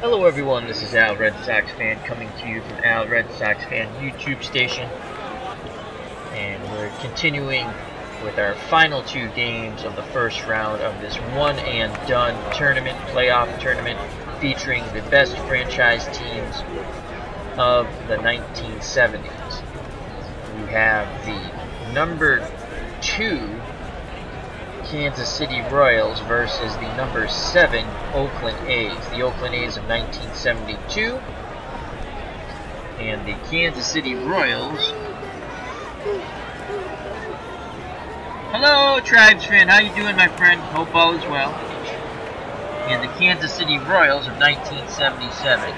Hello everyone, this is Al Red Sox Fan coming to you from Al Red Sox Fan YouTube station. And we're continuing with our final two games of the first round of this one and done tournament, playoff tournament, featuring the best franchise teams of the 1970s. We have the number 2 Kansas City Royals versus the number 7 Oakland A's. The Oakland A's of 1972 and the Kansas City Royals. Hello, Tribes fan. How you doing, my friend? Hope all is well. And the Kansas City Royals of 1977.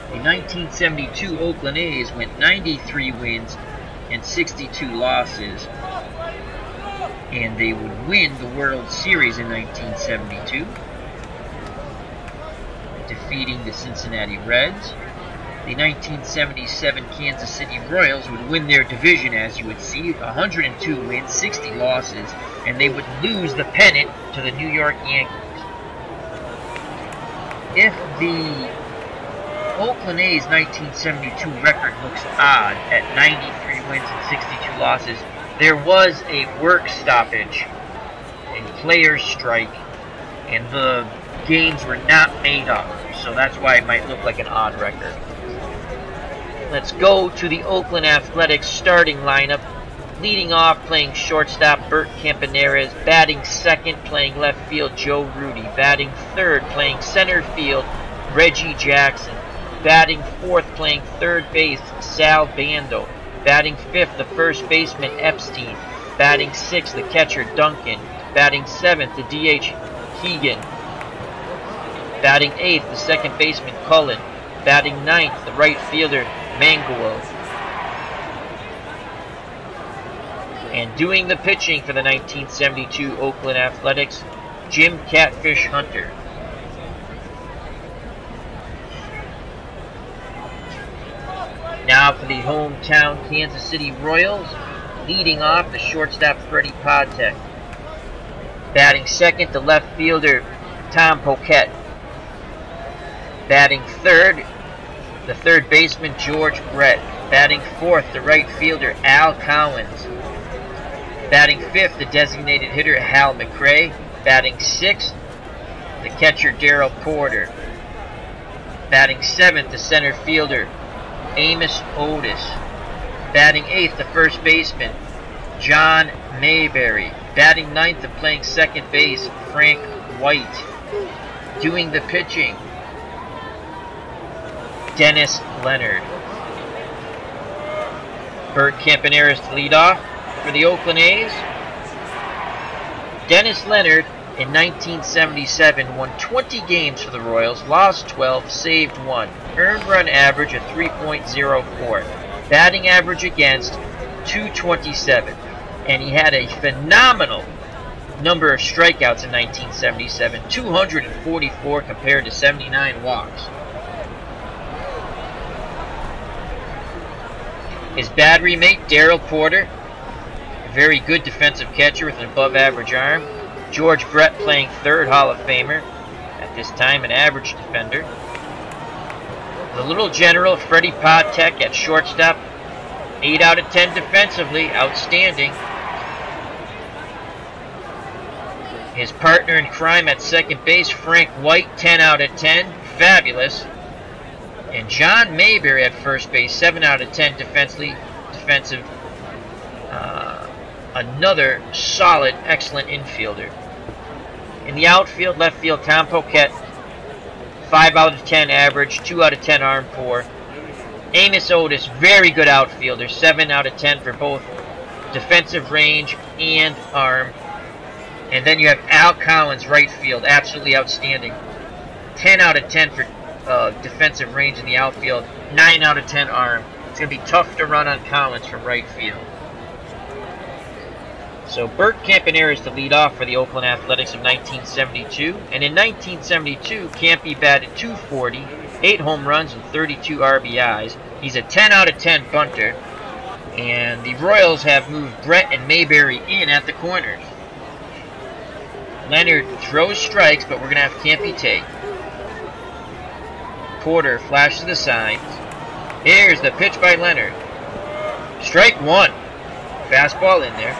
The 1972 Oakland A's went 93 wins and 62 losses, and they would win the World Series in 1972, defeating the Cincinnati Reds. The 1977 Kansas City Royals would win their division, as you would see, 102 wins, 60 losses, and they would lose the pennant to the New York Yankees. If the Oakland A's 1972 record looks odd at 93 wins and 62 losses, there was a work stoppage, a players' strike, and the games were not made up, so that's why it might look like an odd record. Let's go to the Oakland Athletics starting lineup. Leading off, playing shortstop, Bert Campaneris. Batting second, playing left field, Joe Rudy. Batting third, playing center field, Reggie Jackson. Batting fourth, playing third base, Sal Bando. Batting fifth, the first baseman, Epstein. Batting sixth, the catcher, Duncan. Batting seventh, the DH, Keegan. Batting eighth, the second baseman, Cullen. Batting ninth, the right fielder, Manguo. And doing the pitching for the 1972 Oakland Athletics, Jim Catfish Hunter. Now for the hometown Kansas City Royals, leading off the shortstop Freddie Patek. Batting second, the left fielder Tom Poquette. Batting third, the third baseman George Brett. Batting fourth, the right fielder Al Cowens. Batting fifth, the designated hitter Hal McRae. Batting sixth, the catcher Darrell Porter. Batting seventh, the center fielder Amos Otis. Batting eighth, the first baseman, John Mayberry. Batting ninth and playing second base, Frank White. Doing the pitching, Dennis Leonard. Bert Campaneris to lead off for the Oakland A's. Dennis Leonard in 1977 won 20 games for the Royals, lost 12, saved 1. Earned run average of 3.04. Batting average against 227. And he had a phenomenal number of strikeouts in 1977, 244 compared to 79 walks. His battery mate, Darrell Porter, a very good defensive catcher with an above-average arm. George Brett playing third, Hall of Famer, at this time an average defender. The little general, Freddie Patek at shortstop, 8 out of 10 defensively, outstanding. His partner in crime at second base, Frank White, 10 out of 10, fabulous. And John Mayberry at first base, 7 out of 10 defensive. Another solid, excellent infielder. In the outfield, left field, Tom Poquette, 5 out of 10 average, 2 out of 10 arm pour. Amos Otis, very good outfielder, 7 out of 10 for both defensive range and arm. And then you have Al Cowens, right field, absolutely outstanding. 10 out of 10 for defensive range in the outfield, 9 out of 10 arm. It's going to be tough to run on Cowens from right field. So Bert Campaneris to lead off for the Oakland Athletics of 1972. And in 1972, Campy batted .240, 8 home runs and 32 RBIs. He's a 10 out of 10 bunter. And the Royals have moved Brett and Mayberry in at the corners. Leonard throws strikes, but we're going to have Campy take. Porter flashes the signs. Here's the pitch by Leonard. Strike one. Fastball in there.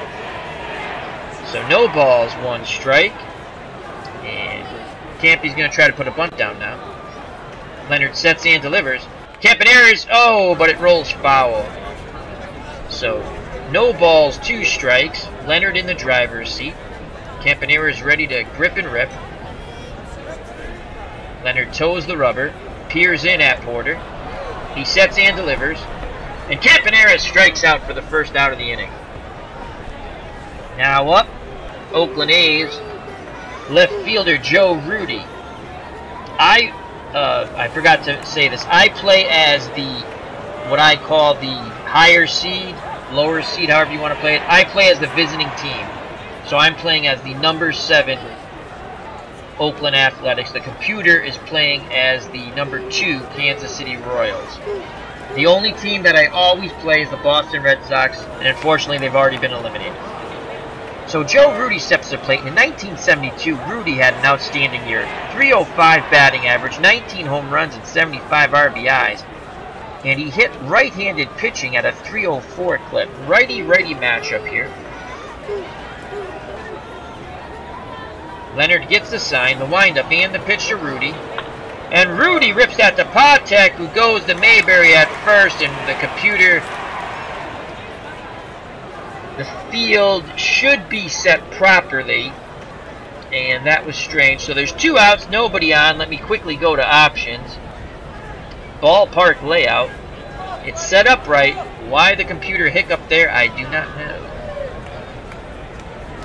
So no balls, one strike. And Campy's going to try to put a bunt down now. Leonard sets and delivers. Campaneris, oh, but it rolls foul. So no balls, two strikes. Leonard in the driver's seat. Campanera is ready to grip and rip. Leonard toes the rubber. Peers in at Porter. He sets and delivers. And Campanera strikes out for the first out of the inning. Now up, Oakland A's left fielder Joe Rudy. I forgot to say this. I play as what I call the higher seed, lower seed, however you want to play it. I play as the visiting team. So I'm playing as the number 7 Oakland Athletics. The computer is playing as the number 2 Kansas City Royals. The only team that I always play is the Boston Red Sox, and unfortunately they've already been eliminated. So Joe Rudy steps to the plate. In 1972, Rudy had an outstanding year. .305 batting average, 19 home runs, and 75 RBIs. And he hit right-handed pitching at a .304 clip. Righty-righty matchup here. Leonard gets the sign, the windup, and the pitch to Rudy. And Rudy rips that to Patek, who goes to Mayberry at first, and the computer... The field should be set properly, and that was strange. So there's 2 outs, nobody on. Let me quickly go to options. Ballpark layout. It's set up right. Why the computer hiccup there, I do not know.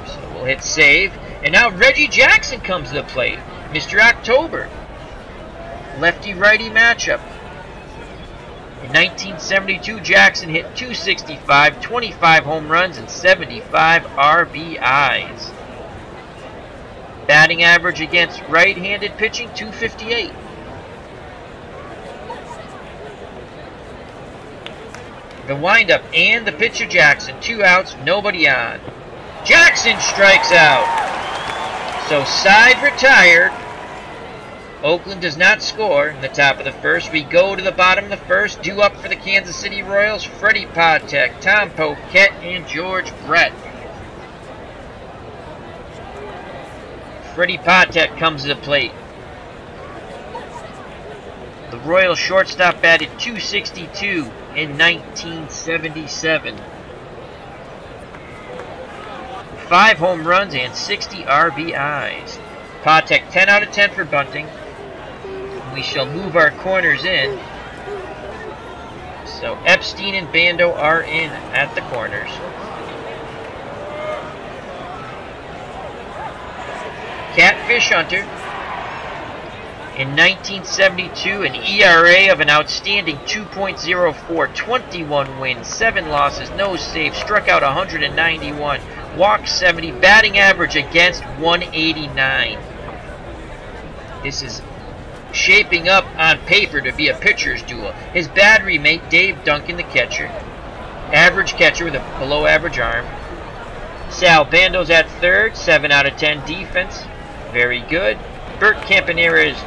So we'll hit save. And now Reggie Jackson comes to the plate. Mr. October. Lefty-righty matchup. In 1972, Jackson hit .265, 25 home runs, and 75 RBIs. Batting average against right-handed pitching, .258. The windup and the pitch of Jackson. 2 outs, nobody on. Jackson strikes out. So side retired. Oakland does not score in the top of the first. We go to the bottom of the first. Due up for the Kansas City Royals, Freddie Patek, Tom Poquette, and George Brett. Freddie Patek comes to the plate. The Royal shortstop batted .262 in 1977. 5 home runs and 60 RBIs. Patek 10 out of 10 for bunting. We shall move our corners in. So Epstein and Bando are in at the corners. Catfish Hunter. In 1972, an ERA of an outstanding 2.04, 21 wins, 7 losses, no saves, struck out 191, walked 70, batting average against 189. This is shaping up on paper to be a pitcher's duel. His battery mate, Dave Duncan, the catcher. Average catcher with a below-average arm. Sal Bando's at third, 7 out of 10 defense. Very good. Bert Campanera is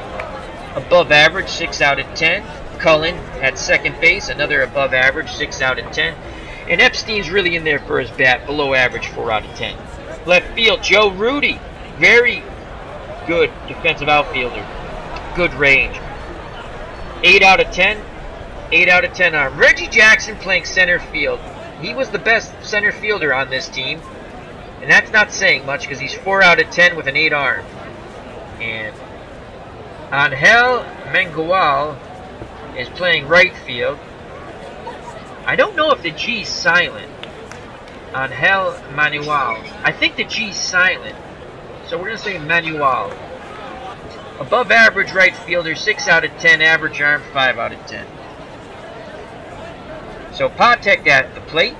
above average, 6 out of 10. Cullen at second base, another above average, 6 out of 10. And Epstein's really in there for his bat, below average, 4 out of 10. Left field, Joe Rudy. Very good defensive outfielder. Good range. 8 out of 10. 8 out of 10 arm. Reggie Jackson playing center field. He was the best center fielder on this team. And that's not saying much because he's 4 out of 10 with an 8 arm. And Angel Mengual is playing right field. I don't know if the G's silent. Angel Manuel. I think the G's silent. So we're going to say Manuel. Above average right fielder, 6 out of 10. Average arm, 5 out of 10. So Patek at the plate.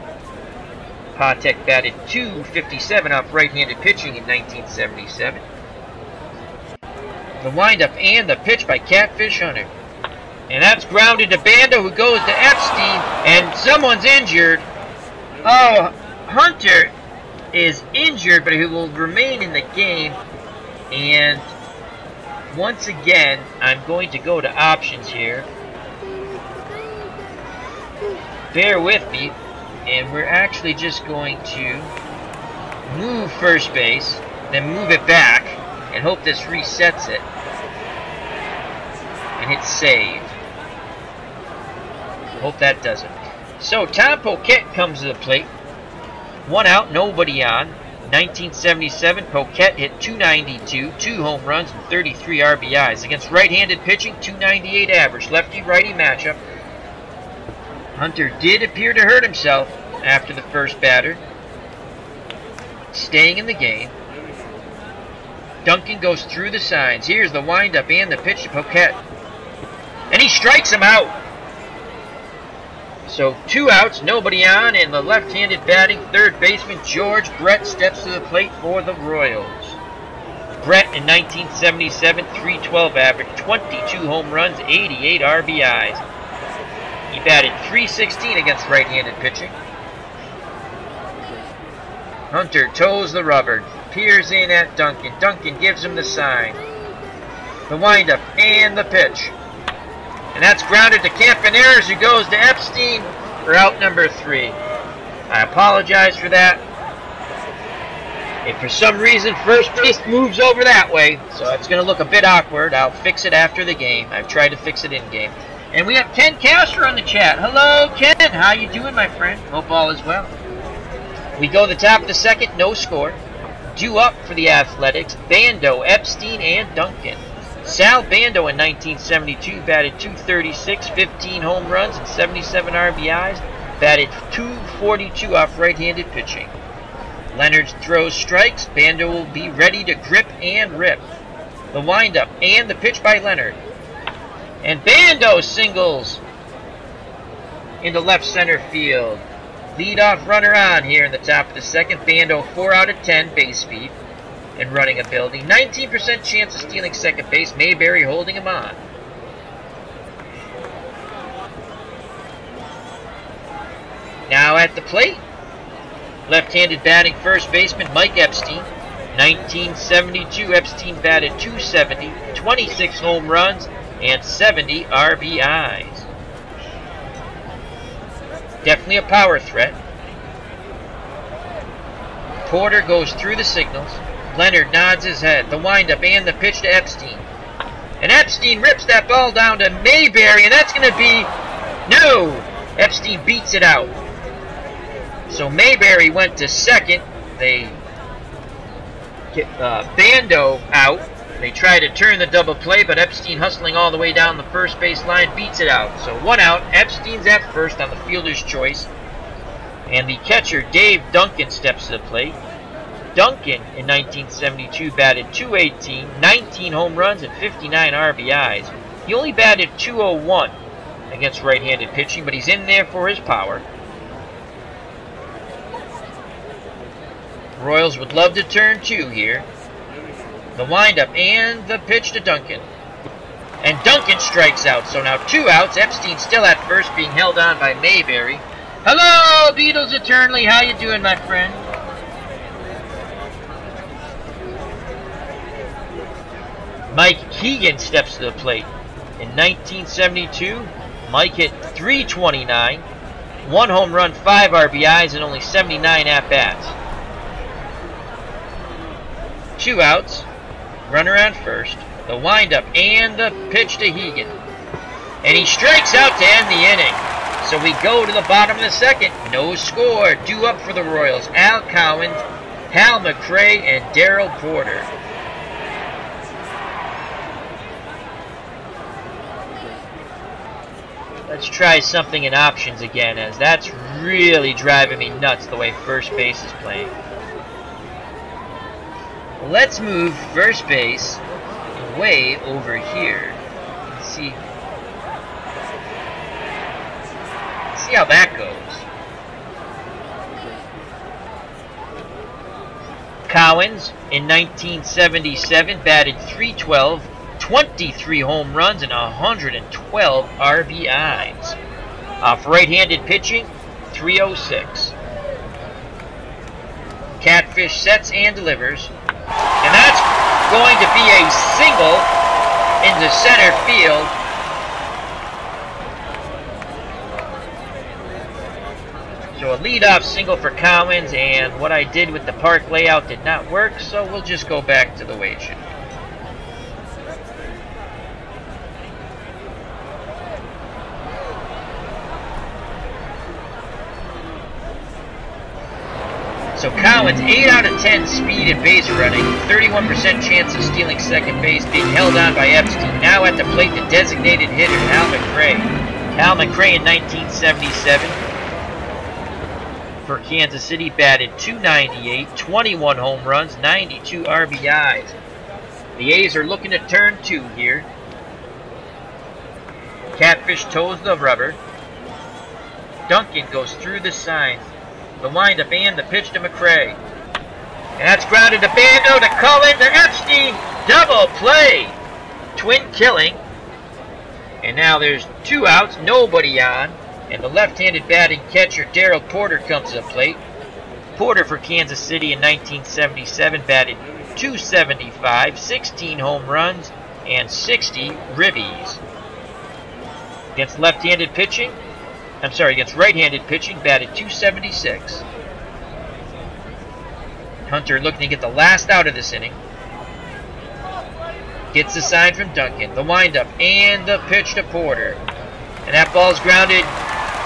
Patek batted .257 off right-handed pitching in 1977. The windup and the pitch by Catfish Hunter. And that's grounded to Bando, who goes to Epstein, and someone's injured. Oh, Hunter is injured, but he will remain in the game. And once again, I'm going to go to options here. Bear with me. And we're actually just going to move first base, then move it back, and hope this resets it. And hit save. Hope that doesn't. So Tom Poquette comes to the plate. 1 out, nobody on. 1977, Poquette hit .292, 2 home runs and 33 RBIs. Against right-handed pitching, .298 average. Lefty-righty matchup. Hunter did appear to hurt himself after the first batter. Staying in the game. Duncan goes through the signs. Here's the windup and the pitch to Poquette. And he strikes him out. So 2 outs, nobody on, and the left-handed batting third baseman George Brett steps to the plate for the Royals. Brett in 1977, .312 average, 22 home runs, 88 RBIs. He batted .316 against right-handed pitching. Hunter toes the rubber, peers in at Duncan. Duncan gives him the sign. The windup and the pitch. And that's grounded to Campaneris, who goes to Epstein for out number 3. I apologize for that. If for some reason first base moves over that way, so it's going to look a bit awkward, I'll fix it after the game. I've tried to fix it in game. And we have Ken Castro on the chat. Hello, Ken. How you doing, my friend? Hope all is well. We go to the top of the second, no score. Due up for the Athletics, Bando, Epstein, and Duncan. Sal Bando in 1972 batted .236, 15 home runs, and 77 RBIs. Batted .242 off right-handed pitching. Leonard throws strikes. Bando will be ready to grip and rip. The windup and the pitch by Leonard. And Bando singles into left center field. Leadoff runner on here in the top of the second. Bando 4 out of 10 base speed and running a building. 19% chance of stealing second base. Mayberry holding him on. Now at the plate, left-handed batting first baseman Mike Epstein. 1972, Epstein batted .270, 26 home runs, and 70 RBIs. Definitely a power threat. Porter goes through the signals. Leonard nods his head. The windup and the pitch to Epstein. And Epstein rips that ball down to Mayberry, and that's going to be... No! Epstein beats it out. So Mayberry went to second. They get Bando out. They try to turn the double play, but Epstein, hustling all the way down the first base line, beats it out. So 1 out. Epstein's at first on the fielder's choice. And the catcher, Dave Duncan, steps to the plate. Duncan in 1972 batted .218, 19 home runs, and 59 RBIs. He only batted .201 against right-handed pitching, but he's in there for his power. Royals would love to turn 2 here. The windup and the pitch to Duncan. And Duncan strikes out. So now 2 outs. Epstein still at first, being held on by Mayberry. Hello, Beatles Eternally. How you doing, my friend? Mike Keegan steps to the plate. In 1972, Mike hit .329, 1 home run, 5 RBIs, and only 79 at-bats. 2 outs. Runner on first. The windup and the pitch to Hegan. And he strikes out to end the inning. So we go to the bottom of the second. No score. Due up for the Royals. Al Cowens, Hal McRae, and Darryl Porter. Let's try something in options again, as that's really driving me nuts the way first base is playing. Let's move first base way over here. Let's see how that goes. Cowens in 1977 batted .312, 23 home runs, and 112 RBIs. Off right-handed pitching, .306. Catfish sets and delivers. And that's going to be a single into center field. So a leadoff single for Collins, and what I did with the park layout did not work, so we'll just go back to the way it should be. So Collins, 8 out of 10 speed and base running, 31% chance of stealing second base, being held on by Epstein. Now at the plate, the designated hitter, Hal McRae. Hal McRae in 1977 for Kansas City batted .298, 21 home runs, 92 RBIs. The A's are looking to turn 2 here. Catfish toes the rubber. Duncan goes through the sign. The windup and the pitch to McRae. And that's grounded to Bando, to Cullen, to Epstein. Double play. Twin killing. And now there's 2 outs, nobody on. And the left-handed batting catcher, Darryl Porter, comes to the plate. Porter for Kansas City in 1977 batted .275, 16 home runs, and 60 ribbies. Against left-handed pitching, against right-handed pitching, batted .276. Hunter looking to get the last out of this inning. Gets the sign from Duncan, the windup, and the pitch to Porter. And that ball's grounded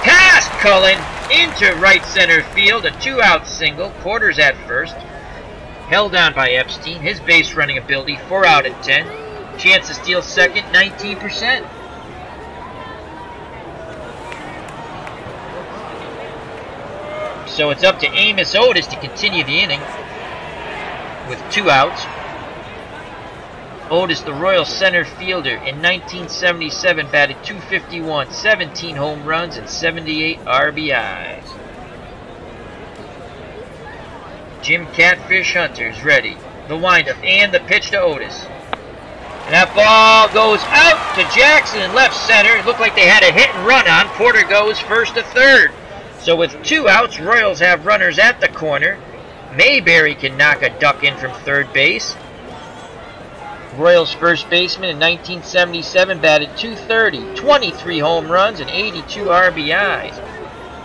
past Cullen into right center field, a 2-out single. Porter's at first. Held on by Epstein. His base running ability, 4 out of 10. Chance to steal second, 19%. So it's up to Amos Otis to continue the inning with 2 outs. Otis, the Royal center fielder, in 1977 batted .251, 17 home runs, and 78 RBIs. Jim Catfish Hunter's ready. The windup and the pitch to Otis. And that ball goes out to Jackson in left center. It looked like they had a hit and run on. Porter goes first to third. So with 2 outs, Royals have runners at the corner. Mayberry can knock a duck in from third base. Royals first baseman in 1977 batted .230, 23 home runs, and 82 RBIs.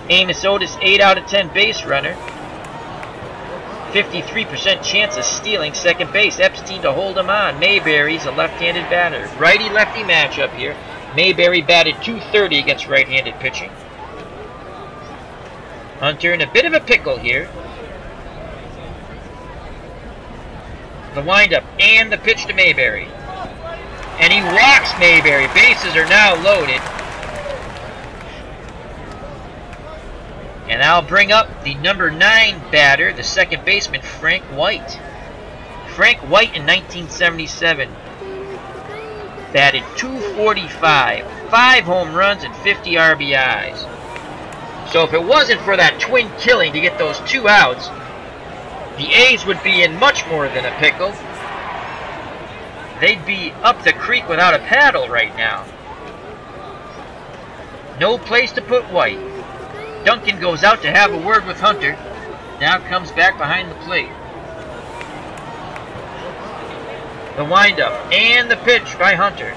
Amos Otis, 8 out of 10 base runner. 53% chance of stealing second base. Epstein to hold him on. Mayberry's a left-handed batter. Righty-lefty matchup here. Mayberry batted .230 against right-handed pitching. Hunter in a bit of a pickle here. The windup and the pitch to Mayberry. And he walks Mayberry. Bases are now loaded. And I'll bring up the number 9 batter, the second baseman, Frank White. Frank White in 1977 batted .245, 5 home runs, and 50 RBIs. So if it wasn't for that twin killing to get those 2 outs, the A's would be in much more than a pickle. They'd be up the creek without a paddle right now. No place to put White. Duncan goes out to have a word with Hunter. Now comes back behind the plate. The windup and the pitch by Hunter.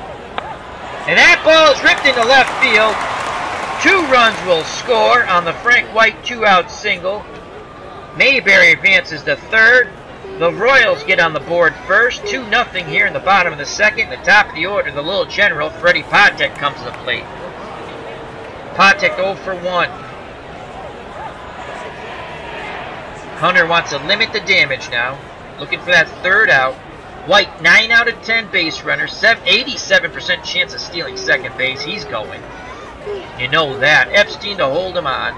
And that ball is ripped into left field. 2 runs will score on the Frank White 2-out single. Mayberry advances to third. The Royals get on the board first. 2-0 here in the bottom of the second. The top of the order, the little general, Freddie Patek, comes to the plate. Patek 0 for 1. Hunter wants to limit the damage now. Looking for that 3rd out. White, 9 out of 10 base runner. 87% chance of stealing second base. He's going. You know that. Epstein to hold him on.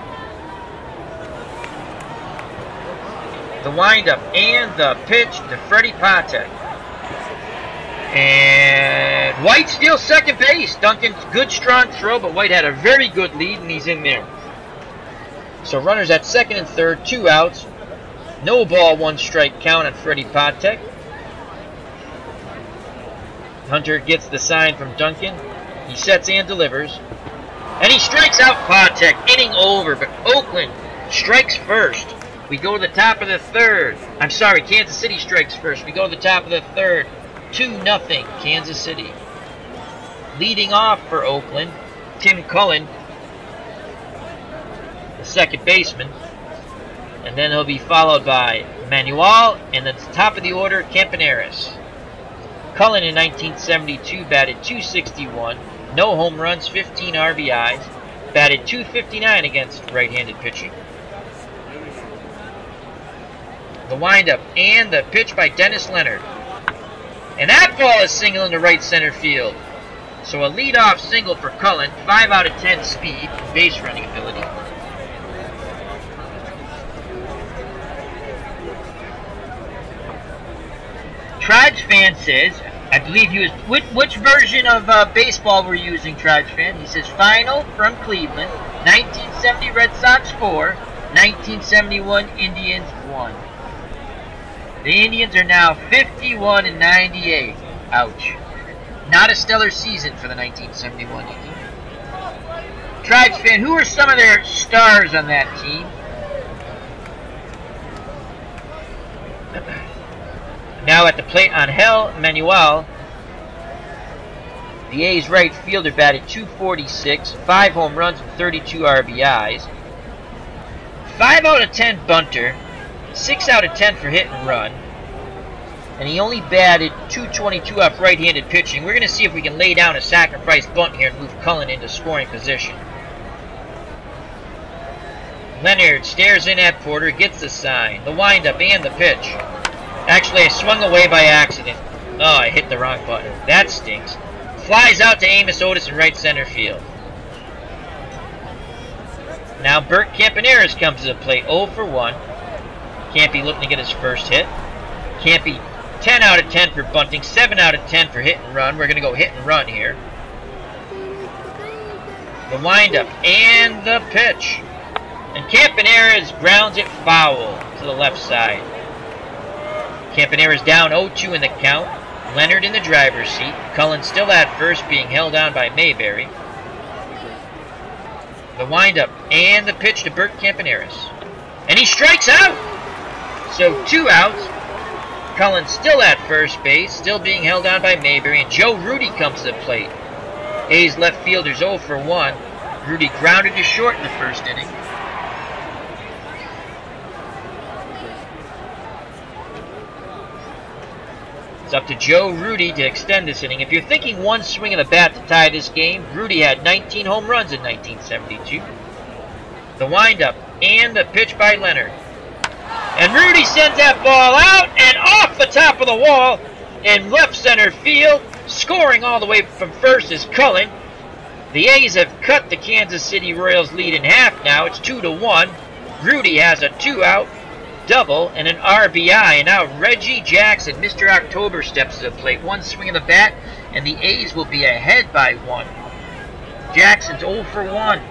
The windup and the pitch to Freddie Patek. And White steals second base. Duncan's good strong throw, but White had a very good lead and he's in there. So runners at second and third, 2 outs. No ball, 1 strike count on Freddie Patek. Hunter gets the sign from Duncan. He sets and delivers. And he strikes out Patek. Inning over, but Oakland strikes first. We go to the top of the third. I'm sorry, Kansas City strikes first. We go to the top of the third. 2-0, Kansas City. Leading off for Oakland, Tim Cullen, the second baseman. And then he'll be followed by Manuel, and at the top of the order, Campaneris. Cullen in 1972 batted .261, no home runs, 15 RBIs, batted .259 against right-handed pitching. The windup and the pitch by Dennis Leonard. And that ball is single into right center field. So a leadoff single for Cullen, 5 out of 10 speed, base running ability. Tribes fan says, I believe he was, which version of baseball were you using, Tribes fan? He says, final from Cleveland, 1970 Red Sox 4, 1971 Indians 1. The Indians are now 51-98. Ouch. Not a stellar season for the 1971 Indians. Tribes fan, who are some of their stars on that team? Now at the plate on Angel Manuel, the A's right fielder batted .246, 5 home runs and 32 RBIs. 5 out of 10 bunter, 6 out of 10 for hit and run. And he only batted .222 off right-handed pitching. We're going to see if we can lay down a sacrifice bunt here and move Cullen into scoring position. Leonard stares in at Porter, gets the sign, the windup and the pitch. Actually, I swung away by accident. Oh, I hit the wrong button. That stinks. Flies out to Amos Otis in right center field. Now Bert Campaneris comes to the plate, 0 for 1. Campy looking to get his first hit. Campy 10 out of 10 for bunting, 7 out of 10 for hit and run. We're going to go hit and run here. The windup and the pitch. And Campaneris grounds it foul to the left side. Campaneris down 0-2 in the count. Leonard in the driver's seat. Cullen still at first, being held on by Mayberry. The windup and the pitch to Bert Campaneris. And he strikes out! So 2 outs. Cullen still at first base, still being held on by Mayberry, and Joe Rudy comes to the plate. A's left fielder's 0 for 1. Rudy grounded to short in the first inning. It's up to Joe Rudy to extend this inning. If you're thinking one swing of the bat to tie this game, Rudy had 19 home runs in 1972. The windup and the pitch by Leonard. And Rudy sends that ball out and off the top of the wall in left center field. Scoring all the way from first is Cullen. The A's have cut the Kansas City Royals lead in half now. It's 2-1. Rudy has a 2-out double and an RBI. And now Reggie Jackson, Mr. October, steps to the plate. One swing of the bat, and the A's will be ahead by 1. Jackson's 0 for 1.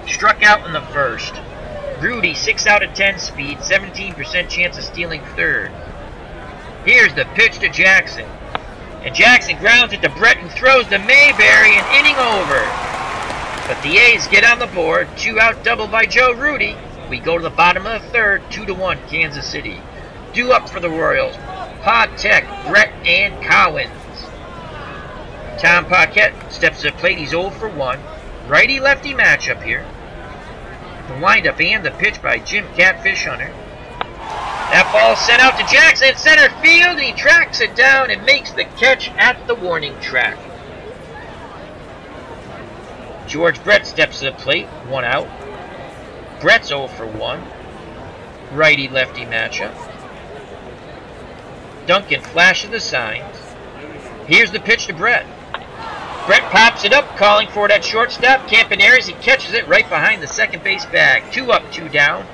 Struck out in the first. Rudy, 6 out of 10 speed, 17% chance of stealing third. Here's the pitch to Jackson. And Jackson grounds it to Brett and throws to Mayberry, an inning over. But the A's get on the board. 2-out double by Joe Rudy. We go to the bottom of the third, 2-1 Kansas City. Due up for the Royals, Patek, Brett, and Cowens. Tom Paquette steps to the plate. He's 0 for 1. Righty-lefty matchup here. The windup and the pitch by Jim Catfish Hunter. That ball sent out to Jackson at center field, and he tracks it down and makes the catch at the warning track. George Brett steps to the plate, 1 out. Brett's 0 for 1. Righty-lefty matchup. Duncan flashes the signs. Here's the pitch to Brett. Brett pops it up, calling for it at shortstop. Campaneris, he catches it right behind the second base bag. 2 up, 2 down.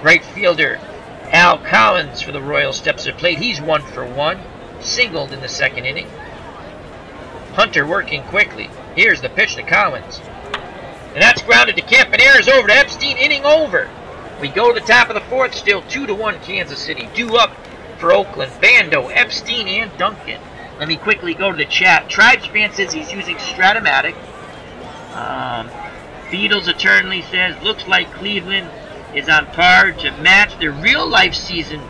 Right fielder Al Collins for the Royals steps to the plate. He's 1 for 1. Singled in the second inning. Hunter working quickly. Here's the pitch to Collins. And that's grounded to Campaneris, over to Epstein, inning over. We go to the top of the fourth, still 2-1 Kansas City. Due up for Oakland, Bando, Epstein, and Duncan. Let me quickly go to the chat. Tribes fan says he's using Stratomatic. Beatles Eternally says, looks like Cleveland is on par to match their real-life season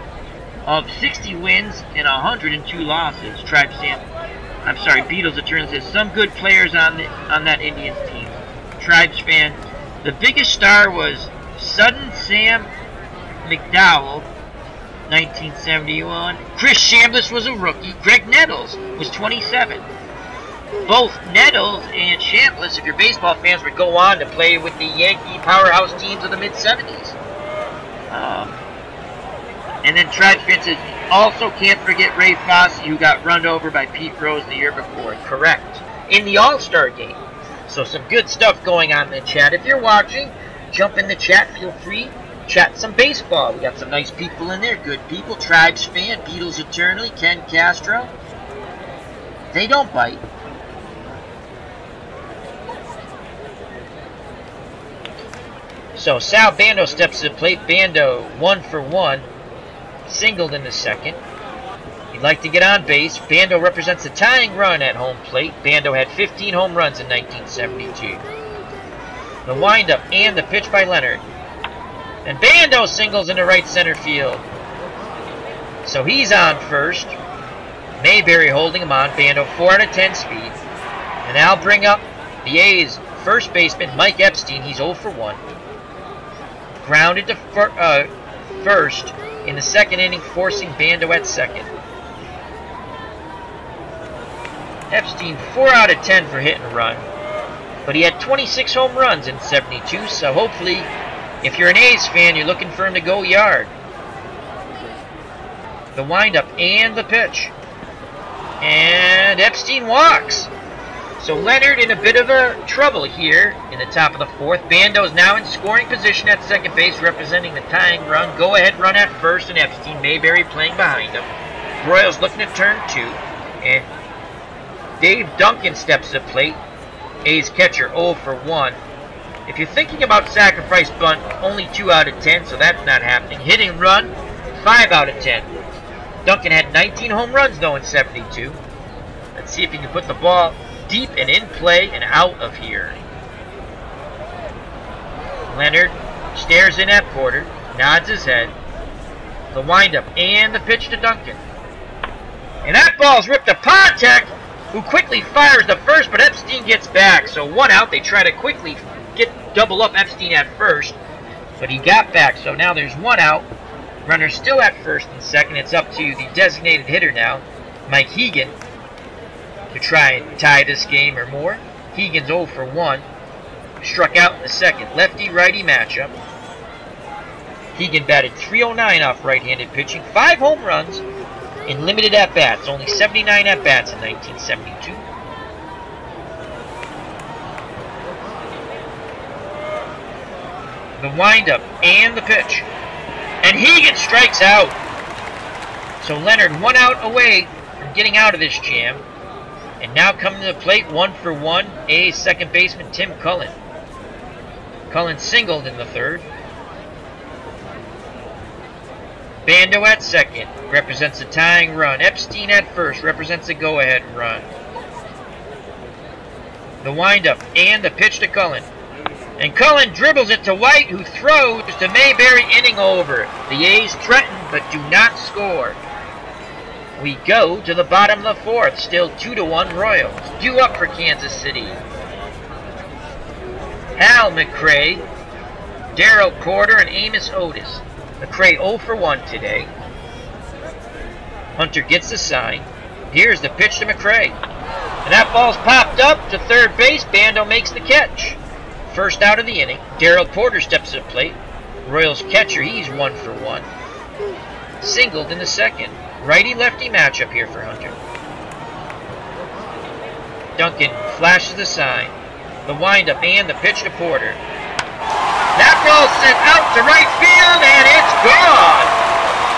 of 60 wins and 102 losses. Beatles attorney says some good players on that Indians team. Tribes fan, the biggest star was Sudden Sam McDowell, 1971. Chris Chambliss was a rookie. Greg Nettles was 27. Both Nettles and Chambliss, if you're baseball fans, would go on to play with the Yankee powerhouse teams of the mid-70s. And then Tribes fan says, also can't forget Ray Fosse, who got run over by Pete Rose the year before. Correct. In the All-Star game. So some good stuff going on in the chat. If you're watching, jump in the chat. Feel free. Chat some baseball. We got some nice people in there. Good people. Tribes fan, Beatles eternally, Ken Castro. They don't bite. So Sal Bando steps to the plate. Bando 1 for 1. Singled in the second. He'd like to get on base. Bando represents the tying run at home plate. Bando had 15 home runs in 1972. The windup and the pitch by Leonard. And Bando singles into right center field. So he's on first. Mayberry holding him on. Bando 4 out of 10 speed. And I'll bring up the A's first baseman, Mike Epstein. He's 0 for 1. Grounded to first in the second inning, forcing Bando at second. Epstein 4 out of 10 for hit and run. But he had 26 home runs in 72, so hopefully, if you're an A's fan, you're looking for him to go yard. The windup and the pitch. And Epstein walks. So Leonard in a bit of a trouble here in the top of the fourth. Bando is now in scoring position at second base, representing the tying run. Go-ahead run at first, and Epstein. Mayberry playing behind him. Royals looking to turn 2. And Dave Duncan steps to the plate. A's catcher 0 for 1. If you're thinking about sacrifice bunt, only 2 out of 10, so that's not happening. Hitting run, 5 out of 10. Duncan had 19 home runs, though, in 72. Let's see if he can put the ball deep and in play and out of here. Leonard stares in at Porter, nods his head. The windup and the pitch to Duncan. And that ball's ripped to Pontek, who quickly fires the first, but Epstein gets back. So 1 out. They try to quickly double up Epstein at first, but he got back. So now there's 1 out. Runner still at first and second. It's up to the designated hitter now, Mike Hegan, to try and tie this game or more. Hegan's 0 for 1. Struck out in the second. Lefty-righty matchup. Hegan batted .309 off right-handed pitching. 5 home runs in limited at-bats. Only 79 at-bats in 1972. The windup and the pitch. And Hegan strikes out. So Leonard 1 out away from getting out of this jam. And now coming to the plate, 1 for 1, A's second baseman Tim Cullen. Cullen singled in the third. Bando at second, represents the tying run. Epstein at first, represents the go-ahead run. The windup and the pitch to Cullen. And Cullen dribbles it to White, who throws to Mayberry, inning over. The A's threaten, but do not score. We go to the bottom of the fourth, still 2-1 Royals. Due up for Kansas City. Hal McRae, Darrell Porter, and Amos Otis. McRae 0 for 1 today. Hunter gets the sign. Here's the pitch to McRae. And that ball's popped up to third base. Bando makes the catch. First out of the inning. Darrell Porter steps to the plate. Royals catcher, he's 1 for 1. Singled in the second. Righty-lefty matchup here for Hunter. Duncan flashes the sign. The windup and the pitch to Porter. That ball's sent out to right field, and it's gone!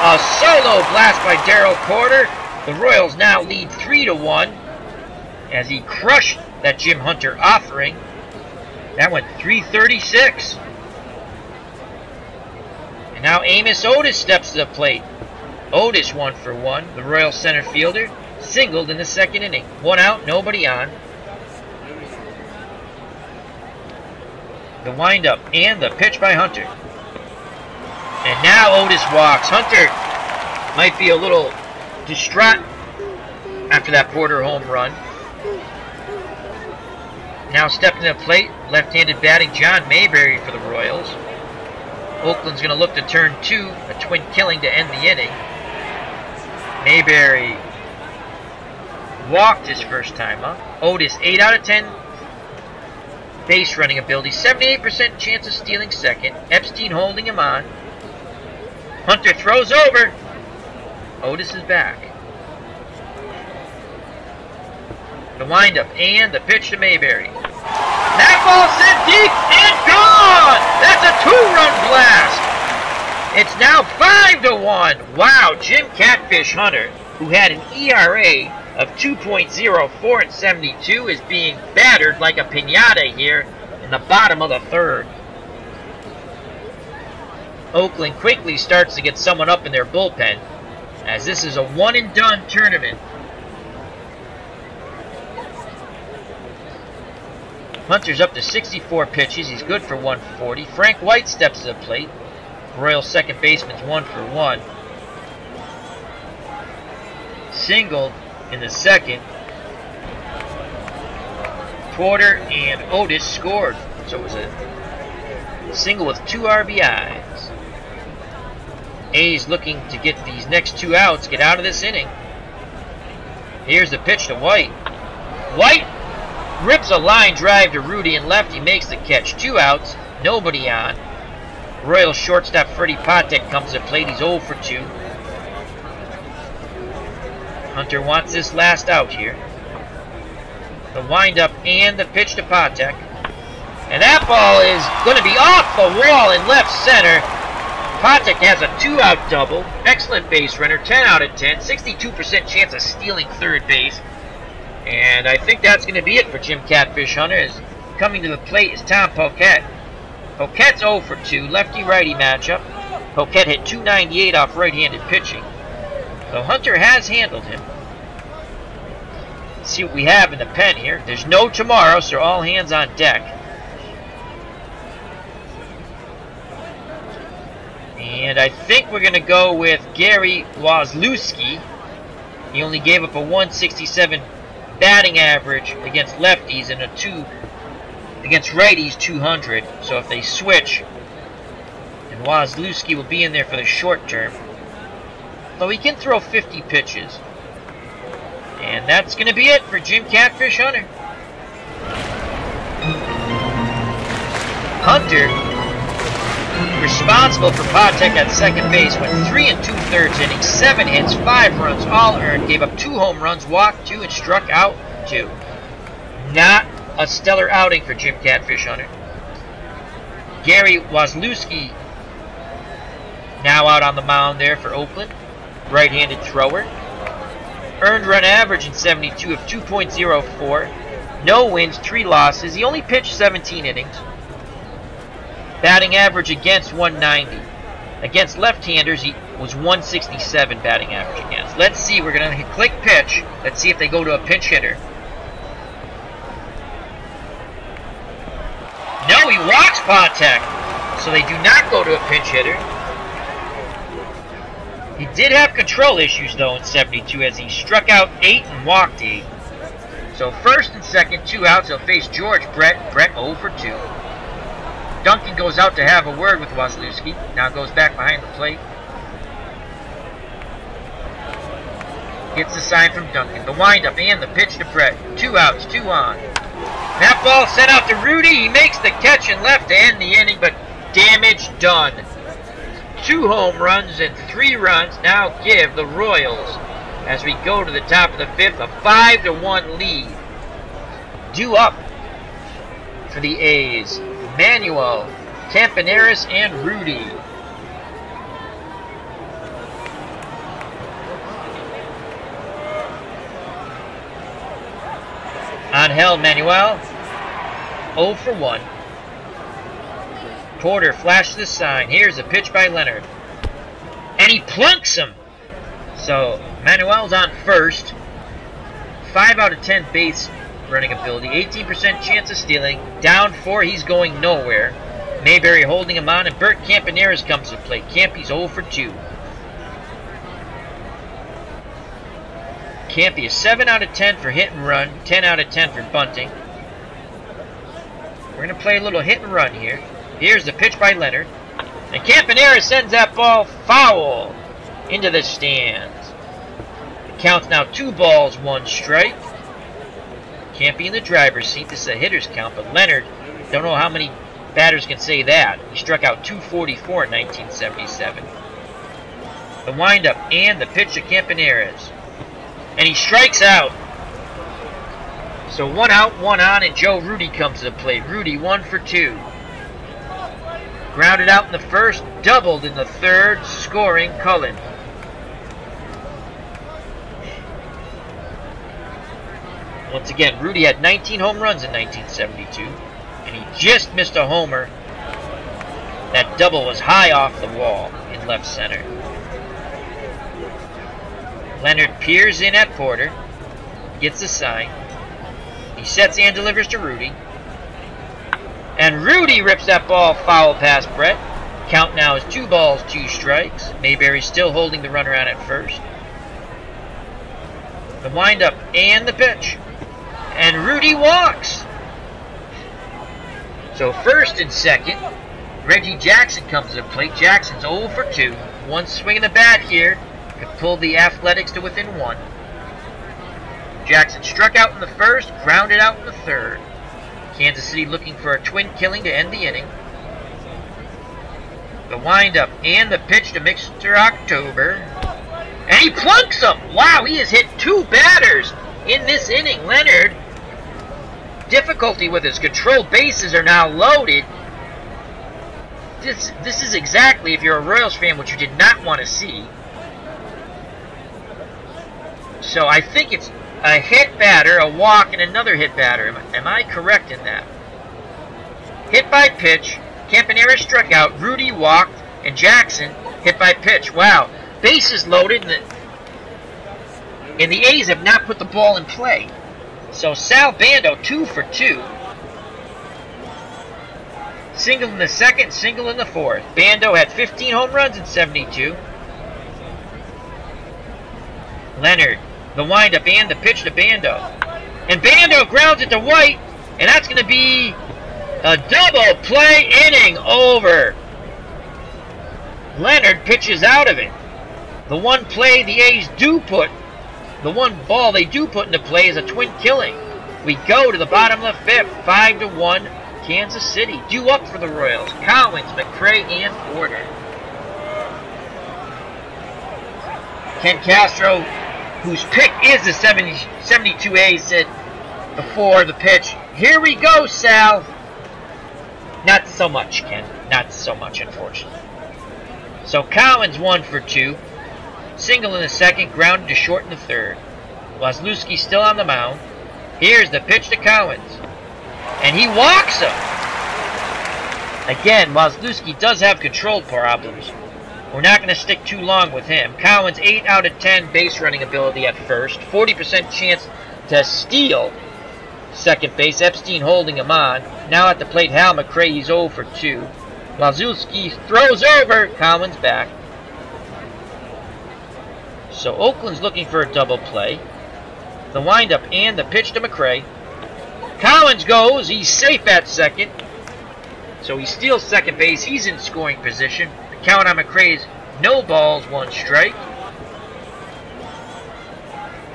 A solo blast by Darrell Porter. The Royals now lead 3-1 as he crushed that Jim Hunter offering. That went .336. And now Amos Otis steps to the plate. Otis 1 for 1, the Royal center fielder, singled in the second inning. 1 out, nobody on. The windup and the pitch by Hunter. And now Otis walks. Hunter might be a little distraught after that Porter home run. Now stepping to the plate, left-handed batting John Mayberry for the Royals. Oakland's going to look to turn 2, a twin killing to end the inning. Mayberry walked his first time up. Otis, 8 out of 10 base running ability, 78% chance of stealing second. Epstein holding him on. Hunter throws over. Otis is back. The windup and the pitch to Mayberry. That ball sent deep and gone! That's a 2-run blast! It's now 5-1. Wow, Jim Catfish Hunter, who had an ERA of 2.04 in 72, is being battered like a piñata here in the bottom of the third. Oakland quickly starts to get someone up in their bullpen, as this is a one-and-done tournament. Hunter's up to 64 pitches. He's good for 140. Frank White steps to the plate. Royal second baseman's 1 for 1. Singled in the second. Porter and Otis scored. So it was a single with 2 RBIs. A's looking to get these next 2 outs, get out of this inning. Here's the pitch to White. White rips a line drive to Rudy and left. He makes the catch. 2 outs, nobody on. Royal shortstop Freddie Patek comes to plate. He's 0 for 2. Hunter wants this last out here. The windup and the pitch to Patek. And that ball is going to be off the wall in left center. Patek has a 2-out double. Excellent base runner. 10 out of 10. 62% chance of stealing third base. And I think that's going to be it for Jim Catfish Hunter. As coming to the plate is Tom Poquette. Poquette's 0 for 2, lefty-righty matchup. Poquette hit .298 off right-handed pitching. So Hunter has handled him. Let's see what we have in the pen here. There's no tomorrow, so all hands on deck. And I think we're going to go with Gary Wozlewski. He only gave up a 167 batting average against lefties and a 2 against righties 200. So if they switch, and Wozlewski will be in there for the short term. Though he can throw 50 pitches. And that's going to be it for Jim Catfish Hunter. Hunter, responsible for Patek at second base, went 3 2/3 innings, 7 hits, 5 runs, all earned, gave up 2 home runs, walked 2, and struck out 2. Not a stellar outing for Jim Catfish Hunter. Gary Wozlewski now out on the mound there for Oakland. Right-handed thrower. Earned run average in 72 of 2.04. No wins, 3 losses. He only pitched 17 innings. Batting average against 190. Against left-handers, he was 167 batting average against. Let's see. We're going to click pitch. Let's see if they go to a pinch hitter. No, he walks Patek. So they do not go to a pinch hitter. He did have control issues, though, in 72, as he struck out 8 and walked 8. So first and second, 2 outs. He'll face George Brett. Brett 0 for 2. Duncan goes out to have a word with Wozlewski. Now goes back behind the plate. Gets the sign from Duncan. The windup and the pitch to Brett. 2 outs, 2 on. That ball sent out to Rudy. He makes the catch and left to end the inning, but damage done. 2 home runs and 3 runs now give the Royals, as we go to the top of the 5th, a 5-1 lead. Due up for the A's, Manuel, Campaneris, and Rudy. Angel Manuel, 0 for 1. Porter flashes the sign. Here's a pitch by Leonard. And he plunks him. So Manuel's on first. 5 out of 10 base running ability. 18% chance of stealing. Down 4. He's going nowhere. Mayberry holding him on, and Bert Campaneris comes to the plate. Campy's 0 for 2. Campy is 7 out of 10 for hit and run, 10 out of 10 for bunting. We're going to play a little hit and run here. Here's the pitch by Leonard. And Campaneris sends that ball foul into the stands. The count's now 2 balls, 1 strike. Campy in the driver's seat. This is a hitter's count, but Leonard, don't know how many batters can say that. He struck out 244 in 1977. The windup and the pitch to Campaneris. And he strikes out. So 1 out, 1 on, and Joe Rudy comes to the plate. Rudy 1 for 2. Grounded out in the first, doubled in the third, scoring Cullen. Once again, Rudy had 19 home runs in 1972, and he just missed a homer. That double was high off the wall in left center. Leonard peers in at Porter, gets the sign. He sets and delivers to Rudy. And Rudy rips that ball foul past Brett. Count now is 2 balls, 2 strikes. Mayberry still holding the runner on at first. The windup and the pitch. And Rudy walks. So first and second, Reggie Jackson comes to the plate. Jackson's 0 for 2. 1 swing of the bat here could pull the Athletics to within 1. Jackson struck out in the first, grounded out in the third. Kansas City looking for a twin killing to end the inning. The windup and the pitch to Mr. October. And he plunks him! Wow, he has hit 2 batters in this inning. Leonard, difficulty with his control. Bases are now loaded. This is exactly, if you're a Royals fan, what you did not want to see. So I think it's a hit batter, a walk, and another hit batter. Am I correct in that? Hit by pitch. Campaneris struck out. Rudy walked. And Jackson hit by pitch. Wow. Bases loaded. And the A's have not put the ball in play. So Sal Bando, 2 for 2. Single in the second, single in the fourth. Bando had 15 home runs in 72. Leonard. The windup and the pitch to Bando. And Bando grounds it to White. And that's going to be a double play inning over. Leonard pitches out of it. The one play the A's do put, the one ball they do put into play is a twin killing. We go to the bottom of the 5th, 5-1, Kansas City. Due up for the Royals. Collins, McCray, and Porter. Ken Castro, whose pick is the 72A, said before the pitch, "Here we go, Sal." Not so much, Ken. Not so much, unfortunately. So Collins 1 for 2. Single in the second, grounded to short in the third. Wazlewski still on the mound. Here's the pitch to Collins. And he walks him. Again, Wazlewski does have control problems. We're not going to stick too long with him. Collins 8 out of 10 base running ability at first. 40% chance to steal second base. Epstein holding him on. Now at the plate, Hal McCray. He's 0 for 2. Wazlewski throws over. Collins back. So Oakland's looking for a double play. The windup and the pitch to McCray. Collins goes. He's safe at second. So he steals second base. He's in scoring position. The count on McCray's no balls, 1 strike.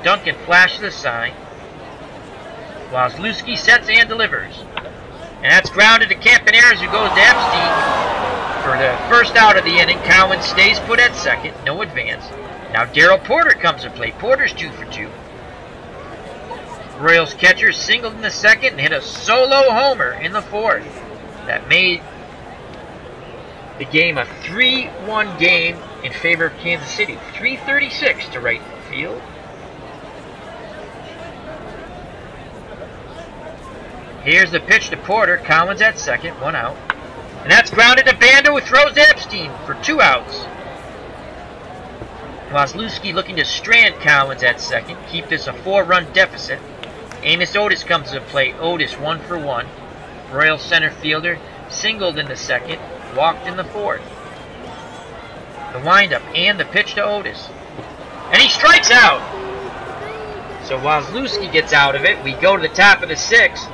Duncan flashes the sign. Wazlewski sets and delivers. And that's grounded to Campaneris, who goes to Epstein for the first out of the inning. Collins stays put at second. No advance. Now Darryl Porter comes to play. Porter's 2 for 2. Royals catcher singled in the second and hit a solo homer in the fourth. That made the game a 3-1 game in favor of Kansas City. 336 to right field. Here's the pitch to Porter. Collins at second, 1 out. And that's grounded to Bando, who throws to Epstein for 2 outs. Wazlewski looking to strand Collins at second, keep this a 4-run deficit. Amos Otis comes to the plate. Otis 1 for 1. Royal center fielder singled in the second, walked in the fourth. The windup and the pitch to Otis. And he strikes out! So Wozlewski gets out of it. We go to the top of the sixth.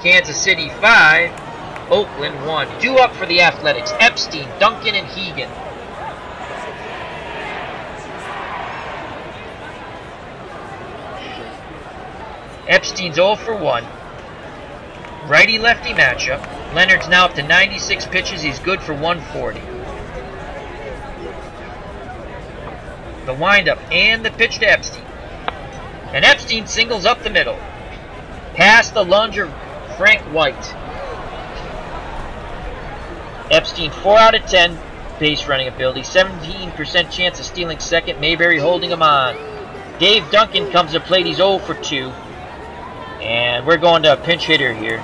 Kansas City 5, Oakland 1. Due up for the Athletics. Epstein, Duncan, and Hegan. Epstein's 0 for 1. Righty-lefty matchup. Leonard's now up to 96 pitches. He's good for 140. The windup and the pitch to Epstein. And Epstein singles up the middle. Past the lunge of Frank White. Epstein 4 out of 10 base running ability. 17% chance of stealing second. Mayberry holding him on. Dave Duncan comes to plate. He's 0 for 2. And we're going to a pinch hitter here.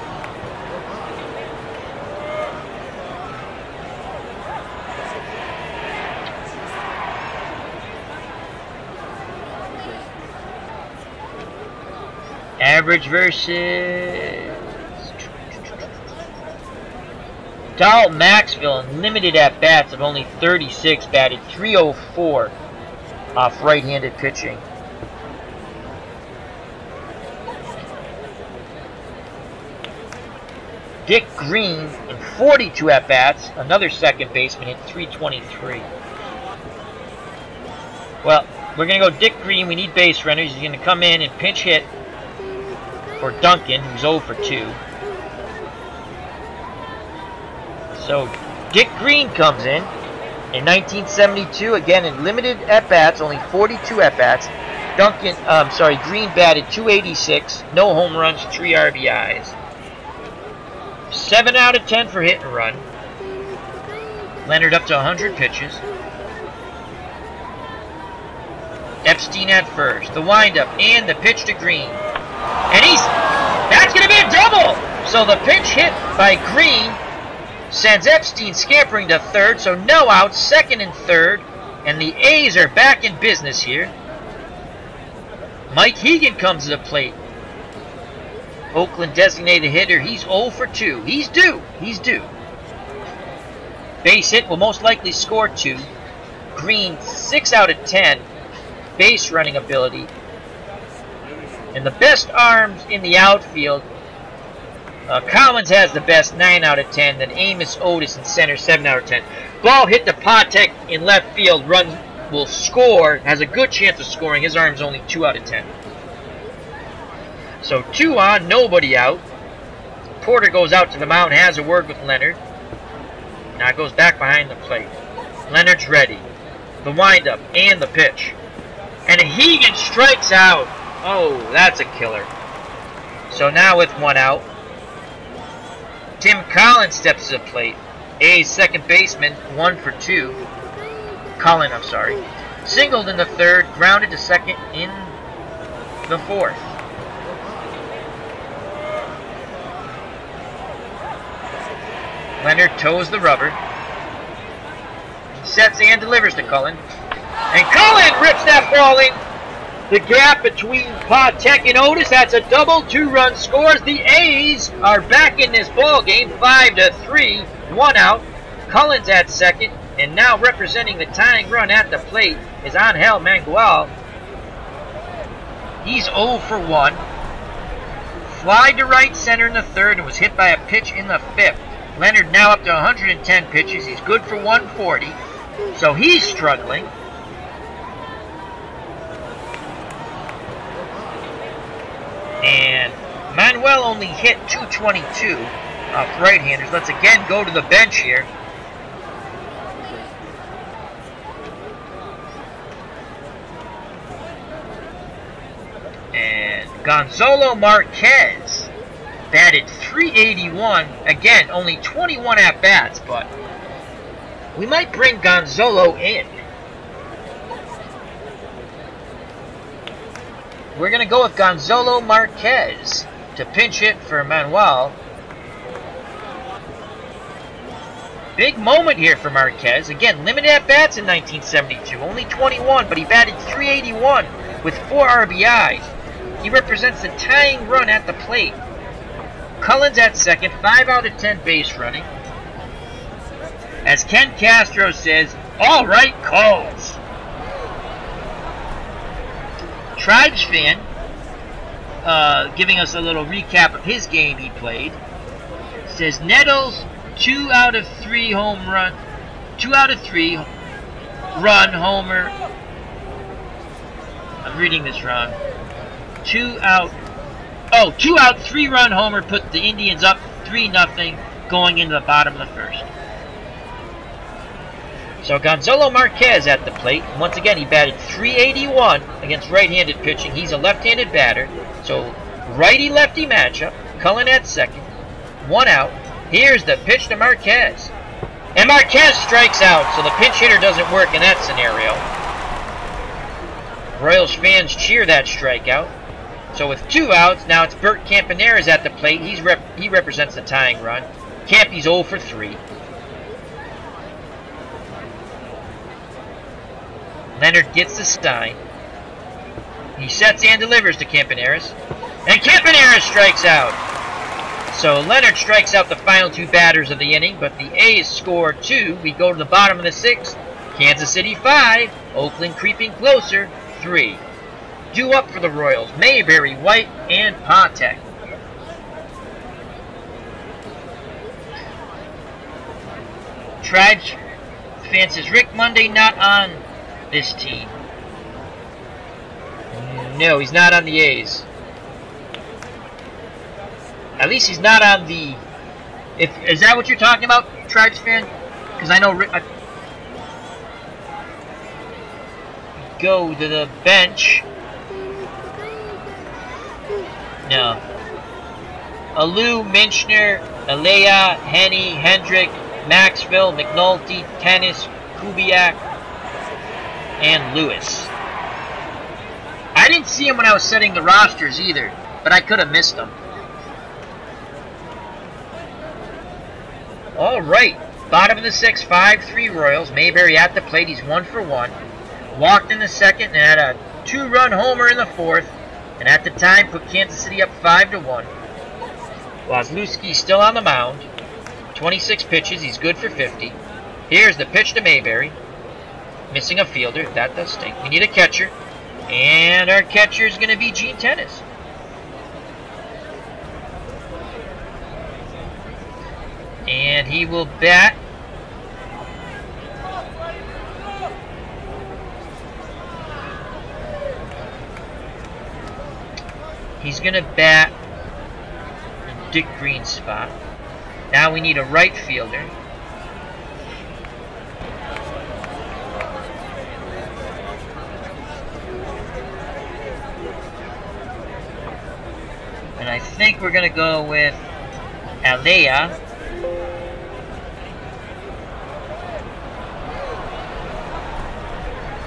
Average versus Dalton Maxville in limited at-bats of only 36, batted .304 off right-handed pitching. Dick Green in 42 at-bats, another second baseman, hit .323. Well, we're going to go Dick Green. We need base runners. He's going to come in and pinch hit for Duncan, who's 0 for 2. So Dick Green comes in 1972, again in limited at-bats, only 42 at-bats. Green batted .286, no home runs, 3 RBIs. 7 out of 10 for hit and run. Leonard up to 100 pitches. Epstein at first. The windup and the pitch to Green. And that's going to be a double! So the pitch hit by Green sends Epstein scampering to third, so no outs, second and third, and the A's are back in business here. Mike Hegan comes to the plate. Oakland designated hitter, he's 0 for 2. He's due. Base hit will most likely score 2. Green, 6 out of 10. Base running ability. And the best arms in the outfield, Collins has the best, 9 out of 10. Then Amos Otis in center, 7 out of 10. Ball hit to Patek in left field. Run will score. Has a good chance of scoring. His arm's only 2 out of 10. So 2 on, nobody out. Porter goes out to the mound, has a word with Leonard. Now goes back behind the plate. Leonard's ready. The windup and the pitch. And Hegan strikes out. Oh, that's a killer. So now with 1 out, Tim Collins steps to the plate. A's second baseman, 1 for 2. Singled in the third, grounded to second in the fourth. Leonard toes the rubber. Sets and delivers to Cullen. And Cullen rips that ball in. The gap between Patek and Otis, that's a double. 2-run scores. The A's are back in this ball game, 5-3, 1 out. Cullen's at second, and now representing the tying run at the plate is Angel Mangual. He's 0 for 1. Fly to right center in the third and was hit by a pitch in the fifth. Leonard now up to 110 pitches. He's good for 140, so he's struggling. And Manuel only hit .222 off right-handers. Let's again go to the bench here. And Gonzalo Marquez batted .381. Again, only 21 at-bats, but we might bring Gonzalo in. We're going to go with Gonzalo Marquez to pinch hit for Manuel. Big moment here for Marquez. Again, limited at-bats in 1972. Only 21, but he batted .381 with 4 RBIs. He represents the tying run at the plate. Cullen's at second, 5 out of 10 base running. As Ken Castro says, all right calls. Tribes fan, giving us a little recap of his game he played, says Nettles 2 out of 3 run homer. I'm reading this wrong. 2 out 3 run homer put the Indians up 3-0 going into the bottom of the first. So Gonzalo Marquez at the plate. Once again, he batted .381 against right-handed pitching. He's a left-handed batter. So righty-lefty matchup. Cullen at second. 1 out. Here's the pitch to Marquez. And Marquez strikes out, so the pinch hitter doesn't work in that scenario. Royals fans cheer that strikeout. So with 2 outs, now it's Bert Campaneris at the plate. He represents the tying run. Campy's 0 for 3. Leonard gets the sign. He sets and delivers to Campaneris. And Campaneris strikes out. So Leonard strikes out the final 2 batters of the inning, but the A's score 2. We go to the bottom of the 6th. Kansas City 5. Oakland creeping closer 3. Due up for the Royals, Mayberry, White, and Patek. Tribes fan says Rick Monday not on this team. No, he's not on the A's. At least he's not on the... Is that what you're talking about, Tribes fan? Because I know Rick... Go to the bench. No. Alou, Minchner, Alea, Henny, Hendrick, Maxville, McNulty, Tennis, Kubiak, and Lewis. I didn't see him when I was setting the rosters either, but I could have missed them. Alright, bottom of the 6th, 5-3 Royals. Mayberry at the plate, he's 1 for 1. Walked in the 2nd and had a 2-run homer in the 4th. And at the time, put Kansas City up 5-1. Wazlewski still on the mound. 26 pitches. He's good for 50. Here's the pitch to Mayberry. Missing a fielder. That does stink. We need a catcher. And our catcher is going to be Gene Tennis. And he will bat. He's going to bat Dick Green's spot. Now we need a right fielder. And I think we're going to go with Alea.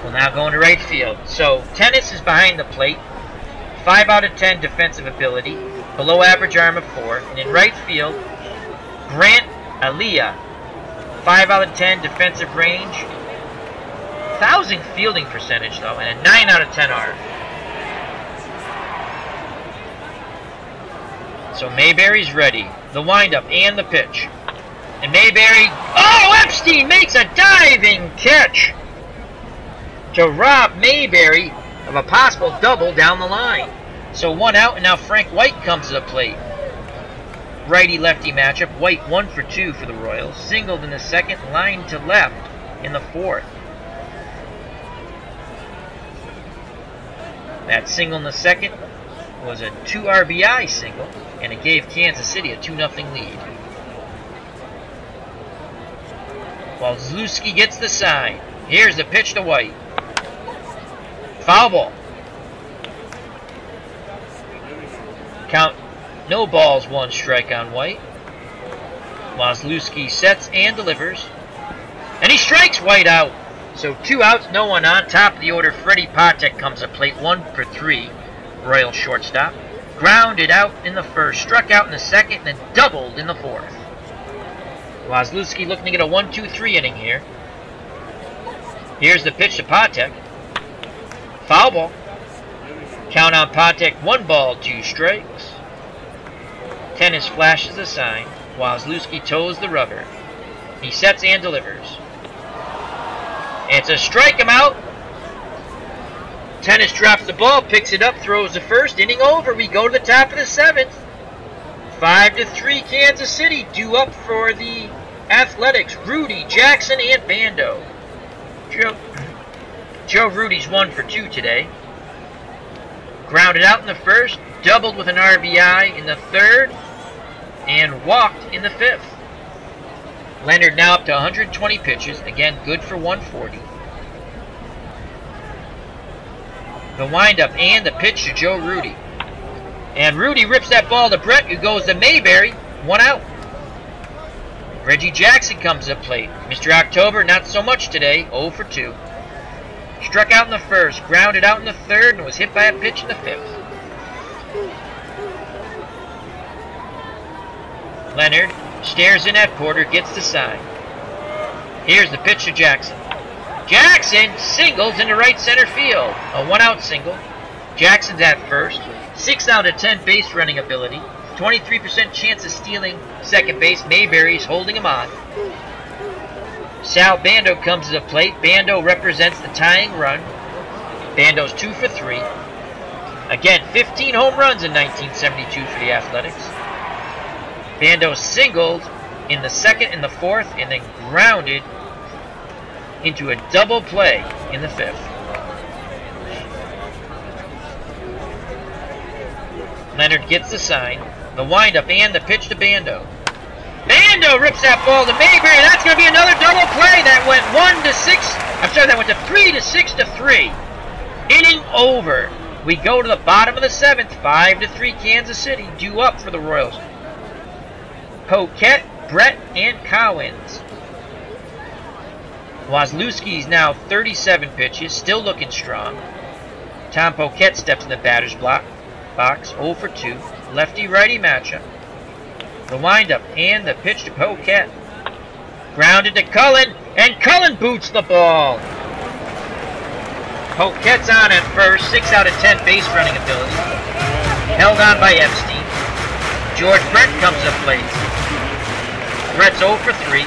We'll now go into right field. So Tennis is behind the plate. 5 out of 10 defensive ability, below average arm of 4, and in right field, Grant Alea, 5 out of 10 defensive range, 1,000 fielding percentage though, and a 9 out of 10 arm. So Mayberry's ready, the windup and the pitch, and Mayberry, oh, Epstein makes a diving catch to rob Mayberry of a possible double down the line. So 1 out, and now Frank White comes to the plate. Righty-lefty matchup. White 1 for 2 for the Royals. Singled in the 2nd, line to left in the 4th. That single in the 2nd was a 2 RBI single, and it gave Kansas City a 2-0 lead. Wazlewski gets the sign. Here's the pitch to White. Foul ball. Count, no balls, 1 strike on White. Wazlewski sets and delivers. And he strikes White out. So 2 outs, no one on. Top of the order, Freddie Patek comes to plate, 1 for 3. Royal shortstop. Grounded out in the 1st, struck out in the 2nd, and then doubled in the 4th. Wazlewski looking to get a 1-2-3 inning here. Here's the pitch to Patek. Foul ball. Count on Patek, 1 ball, 2 strikes. Tennis flashes the sign. Wazlewski toes the rubber. He sets and delivers. It's a strike him out. Tennis drops the ball, picks it up, throws the first. Inning over. We go to the top of the 7th. 5-3 Kansas City due up for the Athletics. Rudy, Jackson, and Bando. Joe Rudy's 1 for 2 today. Grounded out in the first, doubled with an RBI in the 3rd, and walked in the 5th. Leonard now up to 120 pitches, again good for 140. The windup and the pitch to Joe Rudy. And Rudy rips that ball to Brett, who goes to Mayberry, 1 out. Reggie Jackson comes to plate. Mr. October, not so much today, 0 for 2. Struck out in the first, grounded out in the 3rd, and was hit by a pitch in the 5th. Leonard stares in at Porter, gets the sign. Here's the pitch to Jackson. Jackson singles into right center field. A 1-out single. Jackson's at first. 6 out of 10 base running ability. 23% chance of stealing second base. Mayberry's holding him on. Sal Bando comes to the plate. Bando represents the tying run. Bando's 2 for 3. Again, 15 home runs in 1972 for the Athletics. Bando singled in the 2nd and the 4th, and then grounded into a double play in the 5th. Leonard gets the sign, the windup, and the pitch to Bando. Bando rips that ball to Mayberry. That's going to be another double play. That went 3 to 6 to 3. Inning over. We go to the bottom of the 7th. 5-3 Kansas City due up for the Royals. Poquette, Brett, and Cowens. Wazlewski's now 37 pitches, still looking strong. Tom Poquette steps in the batter's box, 0 for 2. Lefty-righty matchup. The windup and the pitch to Poquette. Grounded to Cullen, and Cullen boots the ball. Poquette's on at first, 6 out of 10 base running ability. Held on by Epstein. George Brett comes to plate. Brett's 0 for 3.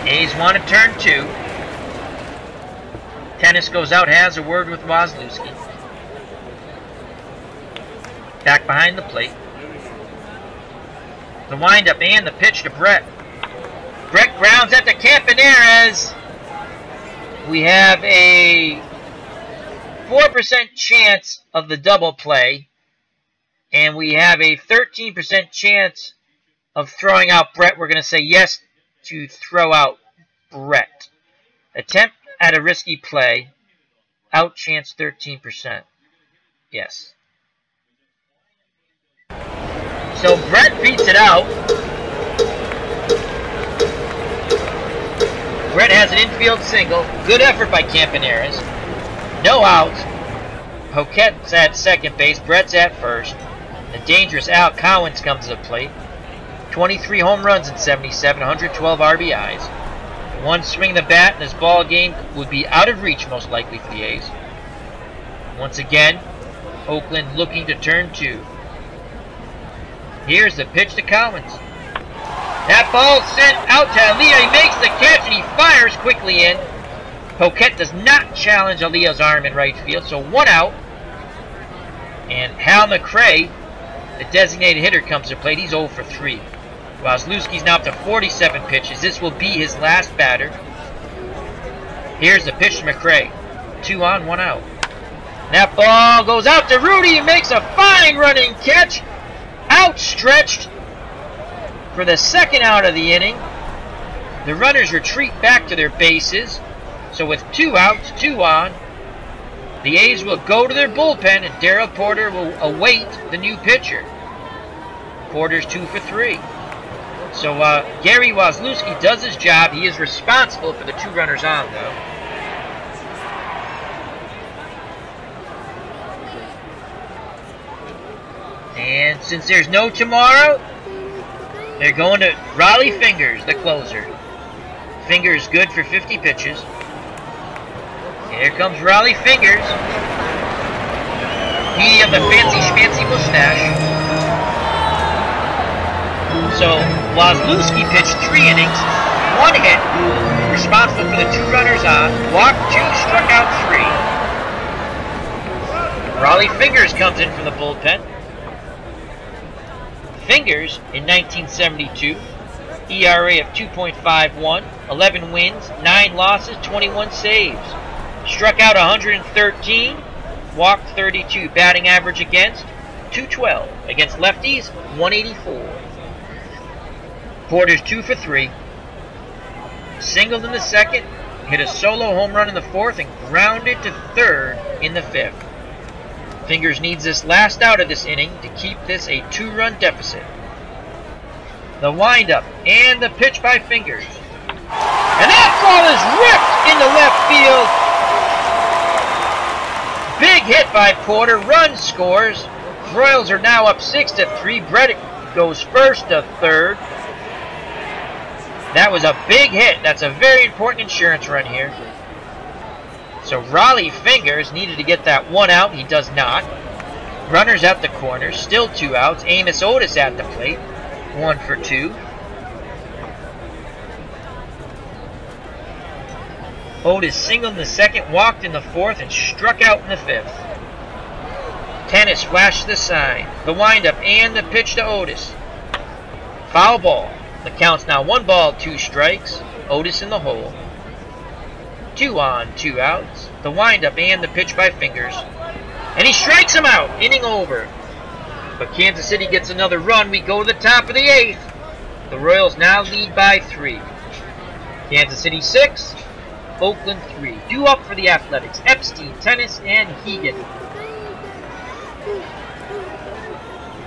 A's want to turn 2. Tennis goes out, has a word with Wazlewski. Back behind the plate. The windup and the pitch to Brett. Brett grounds at the Campaneras. We have a 4% chance of the double play. And we have a 13% chance of throwing out Brett. We're going to say yes to throw out Brett. Attempt at a risky play. Out chance 13%. Yes. So Brett beats it out. Brett has an infield single. Good effort by Campaneras. No outs. Poquette's at second base. Brett's at first. The dangerous Al Cowens comes to the plate. 23 home runs in 77, 112 RBIs. One swing of the bat and this ball game would be out of reach most likely for the A's. Once again, Oakland looking to turn 2. Here's the pitch to Cowens. That ball sent out to Aaliyah. He makes the catch and he fires quickly in. Poquette does not challenge Aaliyah's arm in right field, so 1 out. And Hal McRae, the designated hitter, comes to plate. He's 0 for 3. Wazlewski's now up to 47 pitches. This will be his last batter. Here's the pitch to McRae. 2 on, 1 out. That ball goes out to Rudy. He makes a fine running catch. Outstretched for the 2nd out of the inning. The runners retreat back to their bases. So with 2 outs, 2 on, the A's will go to their bullpen and Darryl Porter will await the new pitcher. Porter's 2 for 3. So Gary Wazlewski does his job. He is responsible for the 2 runners on, though. And since there's no tomorrow, they're going to Raleigh Fingers, the closer. Fingers good for 50 pitches. Here comes Raleigh Fingers. He of the fancy schmancy mustache. So Wozlewski pitched 3 innings, 1 hit, responsible for the 2 runners on, walked 2, struck out 3. Raleigh Fingers comes in from the bullpen. Fingers in 1972, ERA of 2.51, 11 wins, 9 losses, 21 saves. Struck out 113, walked 32, batting average against 212, against lefties 184. Porter's 2 for 3. Singled in the 2nd, hit a solo home run in the 4th, and grounded to 3rd in the 5th. Fingers needs this last out of this inning to keep this a 2-run deficit. The windup and the pitch by Fingers. And that ball is ripped into left field. Big hit by Porter. Run scores. Royals are now up 6-3. Bredick goes first to 3rd. That was a big hit. That's a very important insurance run here. So Raleigh Fingers needed to get that 1 out. He does not. Runners at the corner. Still 2 outs. Amos Otis at the plate. 1 for 2. Otis singled in the 2nd, walked in the 4th, and struck out in the 5th. Tennis flashed the sign. The windup and the pitch to Otis. Foul ball. The count's now 1 ball, 2 strikes. Otis in the hole. 2 on, 2 outs. The windup and the pitch by Fingers. And he strikes him out. Inning over. But Kansas City gets another run. We go to the top of the 8th. The Royals now lead by 3. Kansas City 6, Oakland 3. Due up for the Athletics: Epstein, Tennis, and Hegan.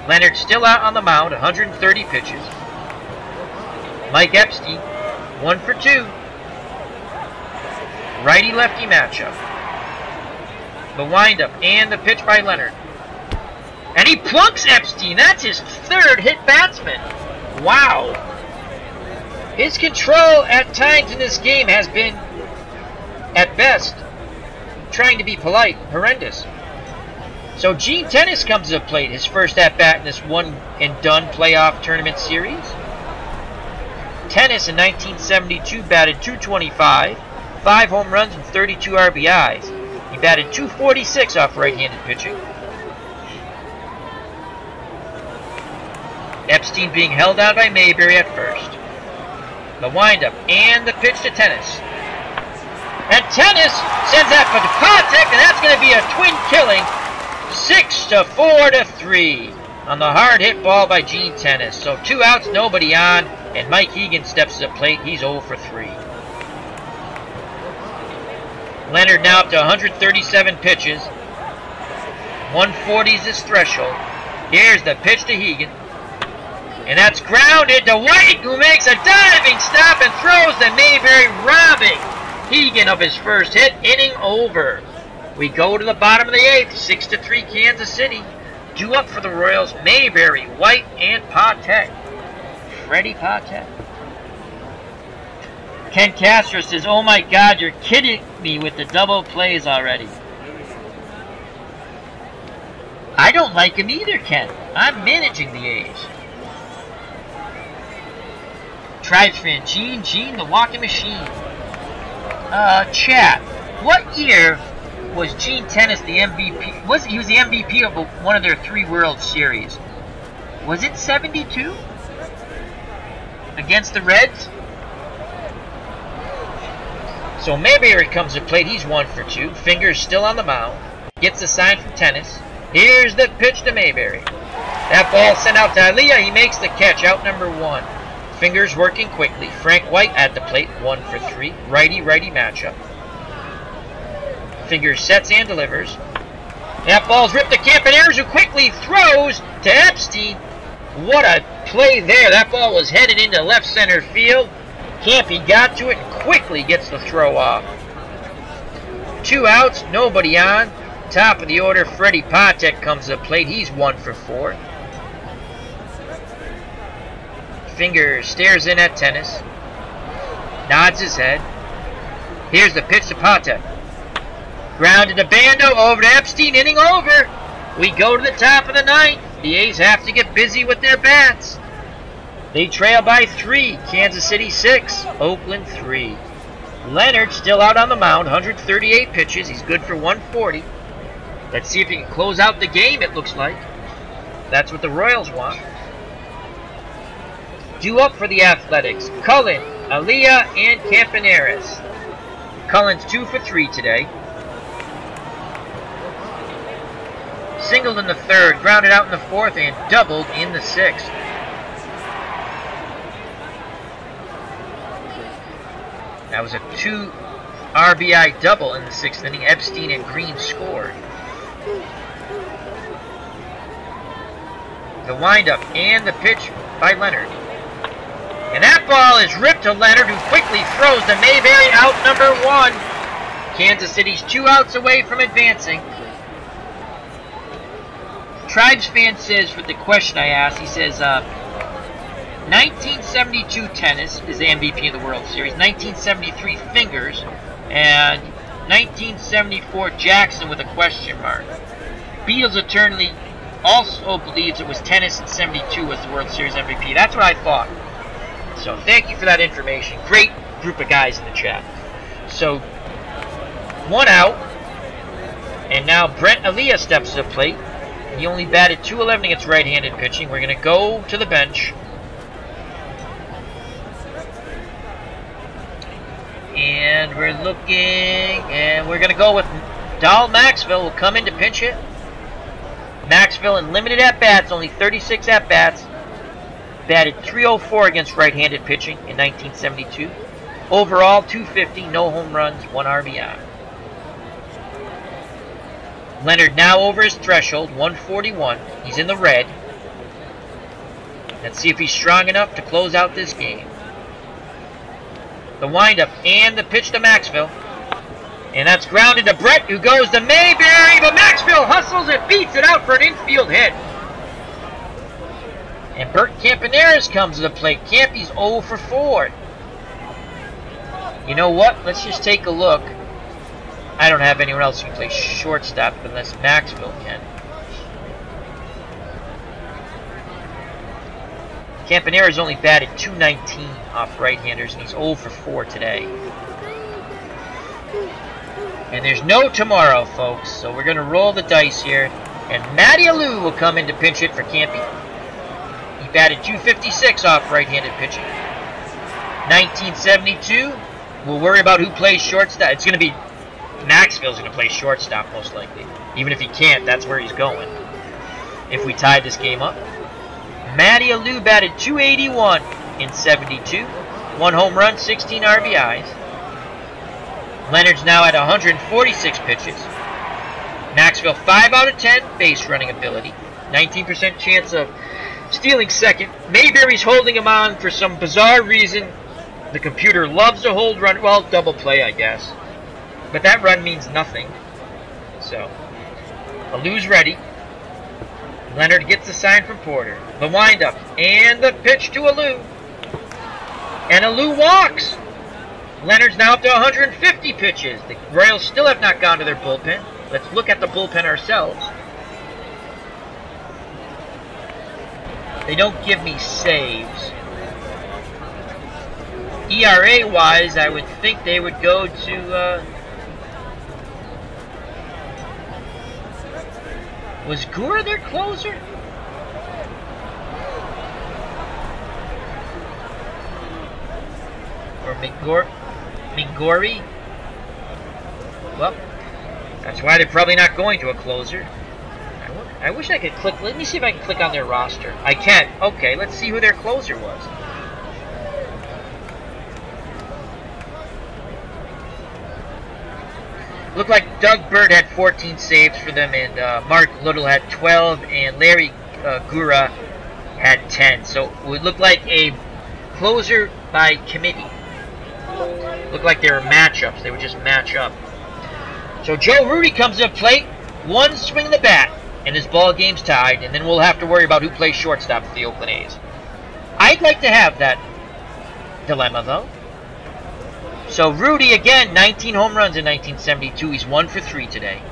Leonard still out on the mound, 130 pitches. Mike Epstein, 1 for 2. Righty-lefty matchup. The windup and the pitch by Leonard. And he plunks Epstein. That's his 3rd hit batsman. Wow. His control at times in this game has been, at best, trying to be polite, horrendous. So Gene Tennis comes to the plate, his first at-bat in this one-and-done playoff tournament series. Tennis in 1972 batted .225, 5 home runs and 32 RBIs. He batted .246 off right-handed pitching. Epstein being held out by Mayberry at first. The windup and the pitch to Tennis. And Tennis sends that for Patek, and that's going to be a twin killing. 6-4-3 on the hard hit ball by Gene Tennis. So 2 outs, nobody on, and Mike Hegan steps to the plate. He's 0 for 3. Leonard now up to 137 pitches. 140 is his threshold. Here's the pitch to Hegan. And that's grounded to White, who makes a diving stop and throws to Mayberry, robbing Hegan of his first hit. Inning over. We go to the bottom of the 8th, 6-3 Kansas City. Due up for the Royals: Mayberry, White, and Patek. Freddie Patek. Ken Castro says, "Oh my God, you're kidding me with the double plays already." I don't like him either, Ken. I'm managing the A's. Tribes fan, Gene, the walking machine. Chat, what year was Gene Tennis the MVP? He was the MVP of one of their 3 World Series. Was it 72? Against the Reds? So Mayberry comes to plate. He's 1 for 2. Fingers still on the mound. Gets the sign from Tennis. Here's the pitch to Mayberry. That ball sent out to Aliyah. He makes the catch. Out number 1. Fingers working quickly. Frank White at the plate. 1 for 3. Righty-righty matchup. Fingers sets and delivers. That ball's ripped to Campaneris, who quickly throws to Epstein. What a play there. That ball was headed into left center field. Campy got to it and quickly gets the throw off. 2 outs, nobody on. Top of the order, Freddie Patek comes to the plate. He's 1 for 4. Fingers stares in at Tennis. Nods his head. Here's the pitch to Patek. Grounded to Bando, over to Epstein, inning over. We go to the top of the 9th. The A's have to get busy with their bats. They trail by 3. Kansas City 6. Oakland 3. Leonard still out on the mound. 138 pitches. He's good for 140. Let's see if he can close out the game, it looks like. That's what the Royals want. Due up for the Athletics. Cullen, Aliyah, and Campaneris. Cullen's 2 for 3 today. Singled in the 3rd, grounded out in the 4th, and doubled in the 6th. That was a 2 RBI double in the 6th inning. Epstein and Green scored. The windup and the pitch by Leonard. And that ball is ripped to Leonard, who quickly throws to Mayberry out number 1. Kansas City's 2 outs away from advancing. Tribes fan says, for the question I asked, he says, 1972 tennis is the MVP of the World Series, 1973 fingers, and 1974 Jackson with a question mark. Beatles attorney also believes it was tennis and 72 was the World Series MVP. That's what I thought. So thank you for that information. Great group of guys in the chat. So 1 out, and now Brent Aliyah steps to the plate. He only batted .211 against right-handed pitching. We're going to go to the bench. And we're looking, and we're going to go with Dal Maxwell. Will come in to pinch hit. Maxwell in limited at-bats, only 36 at-bats. Batted .304 against right-handed pitching in 1972. Overall, .250, no home runs, 1 RBI. Leonard now over his threshold, 141. He's in the red. Let's see if he's strong enough to close out this game. The windup and the pitch to Maxwell. And that's grounded to Brett, who goes to Mayberry, but Maxwell hustles and beats it out for an infield hit. And Bert Campaneris comes to the plate. Campy's 0 for 4. You know what? Let's just take a look. I don't have anyone else who can play shortstop unless Maxwell can. Campaneris only batted .219 off right-handers, and he's 0 for 4 today. And there's no tomorrow, folks, so we're going to roll the dice here. And Matty Alou will come in to pinch hit for Campy. He batted .256 off right-handed pitching. 1972, we'll worry about who plays shortstop. It's going to be Maxwell's going to play shortstop, most likely. Even if he can't, that's where he's going. If we tied this game up. Matty Alou batted .281 in 72. 1 home run, 16 RBIs. Leonard's now at 146 pitches. Maxwell 5 out of 10 base running ability. 19% chance of stealing second. Mayberry's holding him on for some bizarre reason. The computer loves to hold run. Well, double play, I guess. But that run means nothing. So, Alou's ready. Leonard gets the sign from Porter. The windup and the pitch to Alou. And Alou walks. Leonard's now up to 150 pitches. The Royals still have not gone to their bullpen. Let's look at the bullpen ourselves. They don't give me saves. ERA-wise, I would think they would go to... Was Gura their closer? Or Mingori? Well, that's why they're probably not going to a closer. I wish I could click. Let me see if I can click on their roster. I can. Okay, let's see who their closer was. Looked like Doug Bird had 14 saves for them, and Mark Little had 12, and Larry Gura had 10. So it would look like a closer by committee. Looked like they were matchups. They would just match up. So Joe Rudy comes to the plate. 1 swing of the bat, and his ball game's tied, and then we'll have to worry about who plays shortstop for the Oakland A's. I'd like to have that dilemma, though. So Rudy, again, 19 home runs in 1972. He's 1 for 3 today.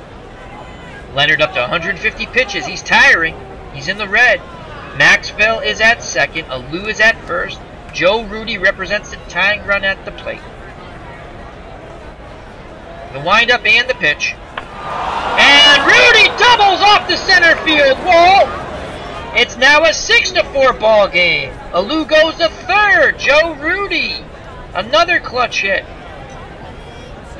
Leonard up to 150 pitches. He's tiring. He's in the red. Maxville is at second. Alou is at first. Joe Rudy represents the tying run at the plate. The windup and the pitch. And Rudy doubles off the center field wall. It's now a 6-4 ball game. Alou goes to third. Joe Rudy, another clutch hit.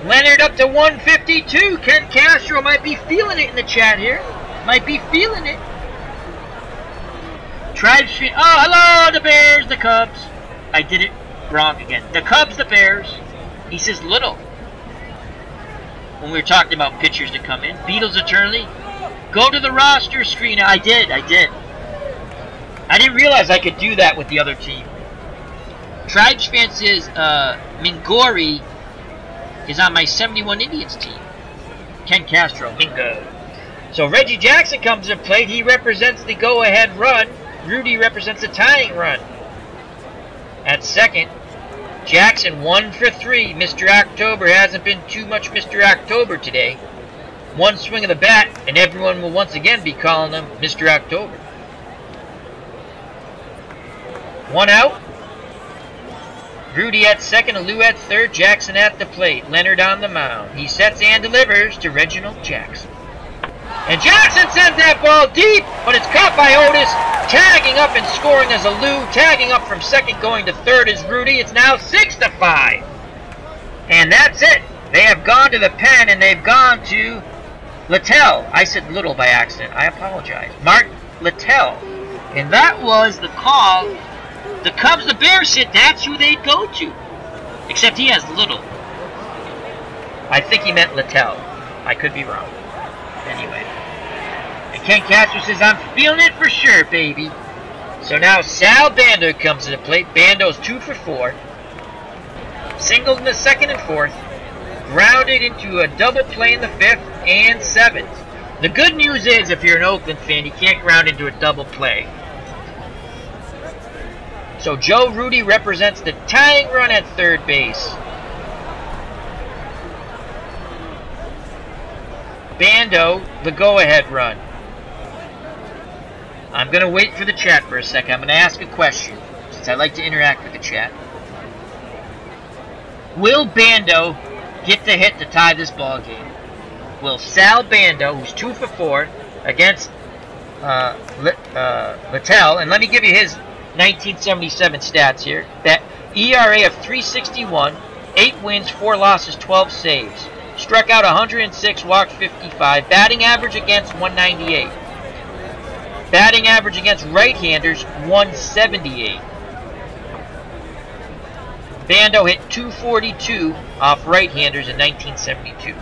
Leonard up to 152. Ken Castro might be feeling it in the chat here. Might be feeling it. Tribes. Oh, hello, the Bears, the Cubs. I did it wrong again. The Cubs, the Bears. He says little. When we were talking about pitchers to come in. Beatles eternally. Go to the roster screen. I did. I didn't realize I could do that with the other team. Tribes fan says Mingori is on my 71 Indians team. Ken Castro, Mingo. So Reggie Jackson comes to plate. He represents the go-ahead run. Rudy represents the tying run. At second, Jackson 1 for 3. Mr. October hasn't been too much Mr. October today. One swing of the bat, and everyone will once again be calling him Mr. October. One out. Rudy at second, Alou at third, Jackson at the plate. Leonard on the mound. He sets and delivers to Reginald Jackson. And Jackson sends that ball deep, but it's caught by Otis. Tagging up and scoring is Alou. Tagging up from second, going to third is Rudy. It's now 6-5. And that's it. They have gone to the pen, and they've gone to Littell. I said little by accident. I apologize. Mark Littell. And that was the call. The Cubs, the Bears said that's who they'd go to. Except he has little. I think he meant Littell. I could be wrong. Anyway. And Ken Castro says, I'm feeling it for sure, baby. So now Sal Bando comes to the plate. Bando's 2 for 4. Singled in the second and fourth. Grounded into a double play in the fifth and seventh. The good news is, if you're an Oakland fan, you can't ground into a double play. So Joe Rudy represents the tying run at third base. Bando, the go-ahead run. I'm going to wait for the chat for a second. I'm going to ask a question, since I like to interact with the chat. Will Bando get the hit to tie this ball game? Will Sal Bando, who's 2 for 4, against Littell, and let me give you his 1977 stats here. That ERA of 3.61, 8 wins, 4 losses, 12 saves. Struck out 106, walked 55. Batting average against 198. Batting average against right-handers 178. Bando hit 242 off right-handers in 1972.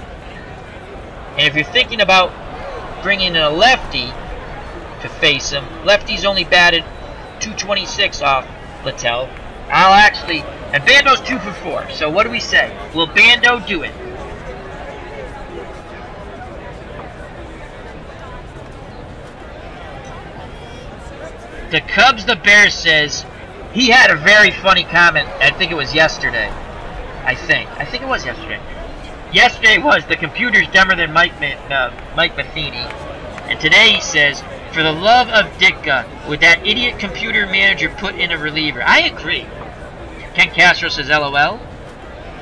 And if you're thinking about bringing in a lefty to face him, lefty's only batted 226 off Littell. And Bando's 2 for 4. So what do we say? Will Bando do it? The Cubs, the Bears says, he had a very funny comment. I think it was yesterday. I think it was yesterday. Yesterday was, the computer's dumber than Mike Matheny. And today he says, for the love of Ditka, would that idiot computer manager put in a reliever? I agree. Ken Castro says LOL.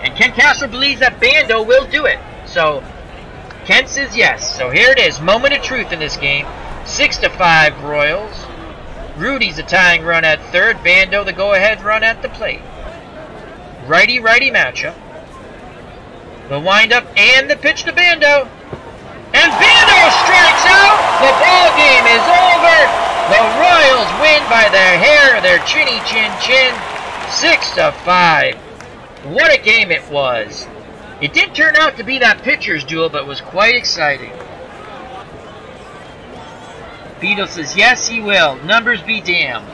And Ken Castro believes that Bando will do it. So, Ken says yes. So here it is. Moment of truth in this game. 6-5 Royals. Rudy's the tying run at third. Bando the go-ahead run at the plate. Righty-righty matchup. The windup and the pitch to Bando. And Bando strikes out. The ball game is over. The Royals win by the hair of their chinny chin chin. 6-5. What a game it was. It didn't turn out to be that pitcher's duel, but it was quite exciting. Beetle says, yes, he will. Numbers be damned.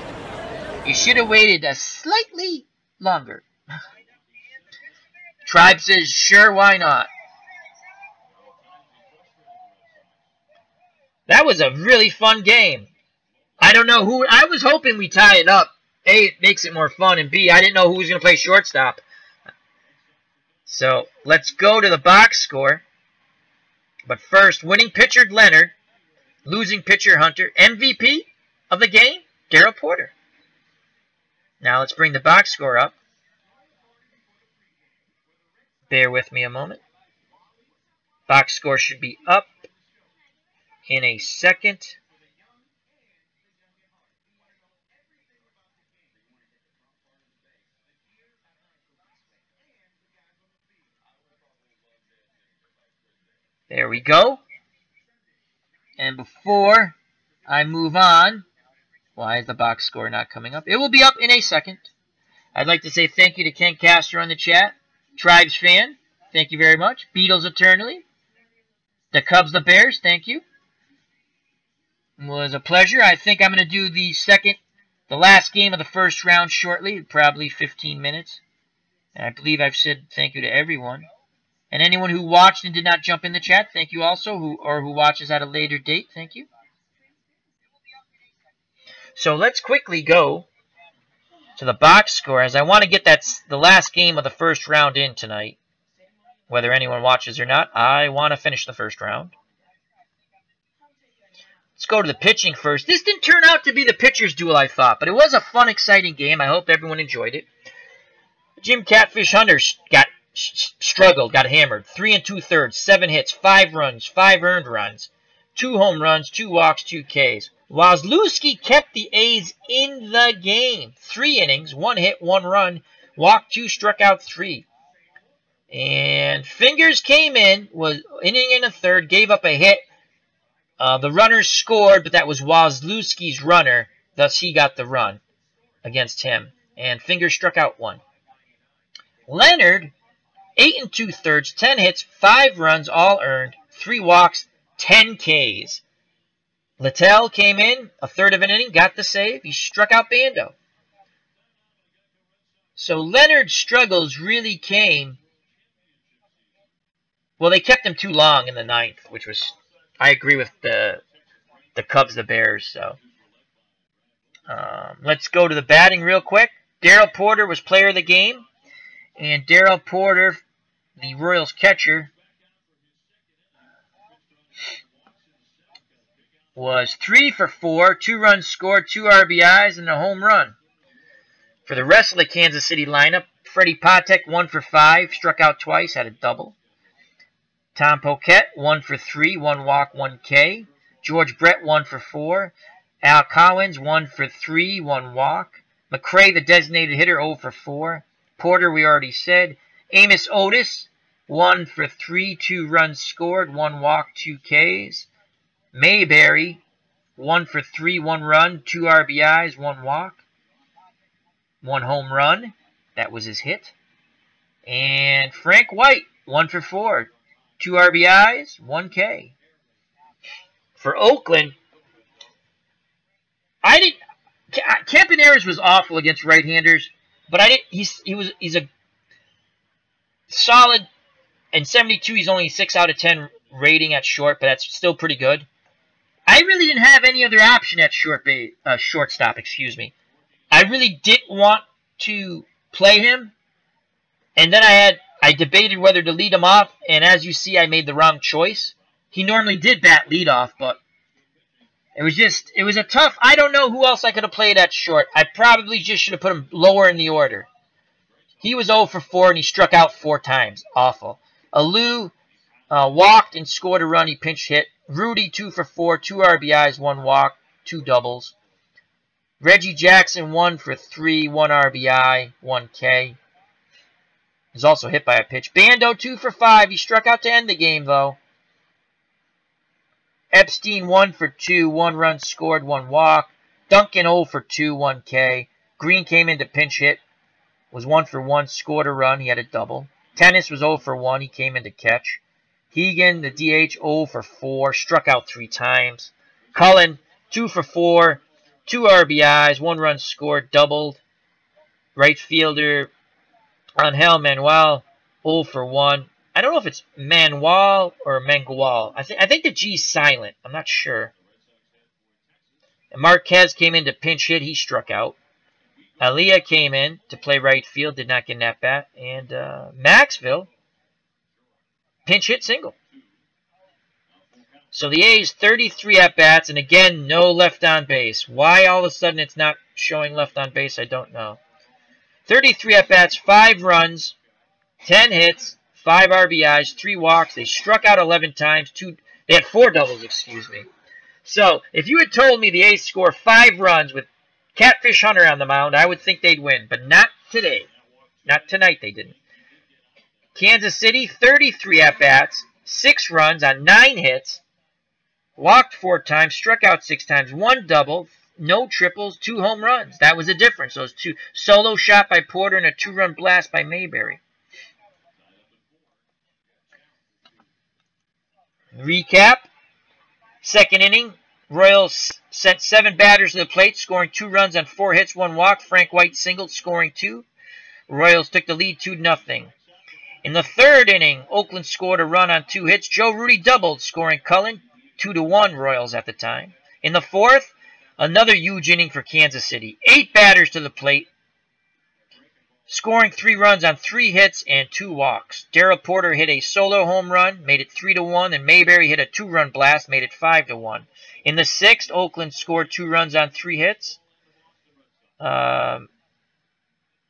You should have waited a slightly longer. Tribe says, sure, why not? That was a really fun game. I don't know who... I was hoping we tie it up. A, it makes it more fun, and B, I didn't know who was going to play shortstop. So, let's go to the box score. But first, winning pitcher Leonard. Losing pitcher Hunter. MVP of the game, Darryl Porter. Now let's bring the box score up. Bear with me a moment. Box score should be up in a second. There we go. And before I move on, why is the box score not coming up? It will be up in a second. I'd like to say thank you to Ken Castro in the chat. Tribes fan, thank you very much. Beatles eternally. The Cubs, the Bears, thank you. It was a pleasure. I think I'm going to do the last game of the first round shortly, probably 15 minutes. And I believe I've said thank you to everyone. And anyone who watched and did not jump in the chat, thank you also. Who watches at a later date, thank you. So let's quickly go to the box score, as I want to get the last game of the first round in tonight. Whether anyone watches or not, I want to finish the first round. Let's go to the pitching first. This didn't turn out to be the pitcher's duel, I thought, but it was a fun, exciting game. I hope everyone enjoyed it. Jim Catfish Hunter struggled, got hammered. 3 2/3, 7 hits, 5 runs, 5 earned runs, 2 home runs, 2 walks, 2 Ks. Wozlewski kept the A's in the game. 3 innings, 1 hit, 1 run, walked 2, struck out 3. And Fingers came in, was inning and a third, gave up a hit. The runners scored, but that was Wozlewski's runner. Thus, he got the run against him. And Fingers struck out 1. Leonard, 8 2/3, 10 hits, 5 runs, all earned, 3 walks, 10 Ks. Littell came in, a third of an inning, got the save. He struck out Bando. So Leonard's struggles really came. Well, they kept him too long in the 9th, which was, I agree with the Cubs, the Bears. So let's go to the batting real quick. Darryl Porter was player of the game. And Darryl Porter, the Royals catcher, was 3 for 4, 2 runs scored, 2 RBIs, and a home run. For the rest of the Kansas City lineup, Freddie Patek, 1 for 5, struck out twice, had a double. Tom Poquette, 1 for 3, 1 walk, 1 K. George Brett, 1 for 4. Al Collins, 1 for 3, 1 walk. McRae, the designated hitter, 0 for 4. Porter, we already said. Amos Otis, 1 for 3, 2 runs scored, 1 walk, 2 Ks. Mayberry, 1 for 3, 1 run, 2 RBIs, 1 walk, 1 home run. That was his hit. And Frank White, 1 for 4, 2 RBIs, 1 K. For Oakland, Campaneris was awful against right-handers, but he's a solid. In 72, he's only 6 out of 10 rating at short, but that's still pretty good. I really didn't have any other option at shortstop. Excuse me. I really didn't want to play him, and then I debated whether to lead him off, and as you see, I made the wrong choice. He normally did bat leadoff, but it was a tough. I don't know who else I could have played at short. I probably just should have put him lower in the order. He was 0 for 4, and he struck out 4 times. Awful. Alou walked and scored a run. He pinch hit. Rudy, 2 for 4, 2 RBIs, 1 walk, 2 doubles. Reggie Jackson, 1 for 3, 1 RBI, 1 K. He's also hit by a pitch. Bando, 2 for 5. He struck out to end the game, though. Epstein, 1 for 2, 1 run scored, 1 walk. Duncan, 0 for 2, 1 K. Green came in to pinch hit. Was 1 for 1, scored a run. He had a double. Tennis was 0 for 1. He came in to catch. Hegan, the DH, 0 for 4. Struck out 3 times. Cullen, 2 for 4. 2 RBIs. 1 run scored. Doubled. Right fielder, Angel Manuel, 0 for 1. I don't know if it's Manuel or Mangual. I think the G's silent. I'm not sure. And Marquez came in to pinch hit. He struck out. Aliyah came in to play right field. Did not get an at-bat. And Maxville, pinch hit single. So the A's 33 at-bats, and again, no left on base. Why all of a sudden it's not showing left on base, I don't know. 33 at-bats, 5 runs, 10 hits, 5 RBIs, 3 walks. They struck out 11 times. They had 4 doubles, excuse me. So if you had told me the A's score 5 runs with Catfish Hunter on the mound, I would think they'd win. But not today. Not tonight they didn't. Kansas City, 33 at-bats, 6 runs on 9 hits. Walked 4 times, struck out 6 times, 1 double, no triples, 2 home runs. That was the difference. Those 2 solo shot by Porter and a 2-run blast by Mayberry. Recap. Second inning, Royals sent 7 batters to the plate, scoring 2 runs on 4 hits, 1 walk. Frank White singled, scoring 2. Royals took the lead 2-0. In the third inning, Oakland scored a run on 2 hits. Joe Rudy doubled, scoring Cullen. 2-1 Royals at the time. In the fourth, another huge inning for Kansas City. 8 batters to the plate, scoring 3 runs on 3 hits and 2 walks. Darrell Porter hit a solo home run, made it 3-1, and Mayberry hit a 2-run blast, made it 5-1. In the sixth, Oakland scored 2 runs on 3 hits.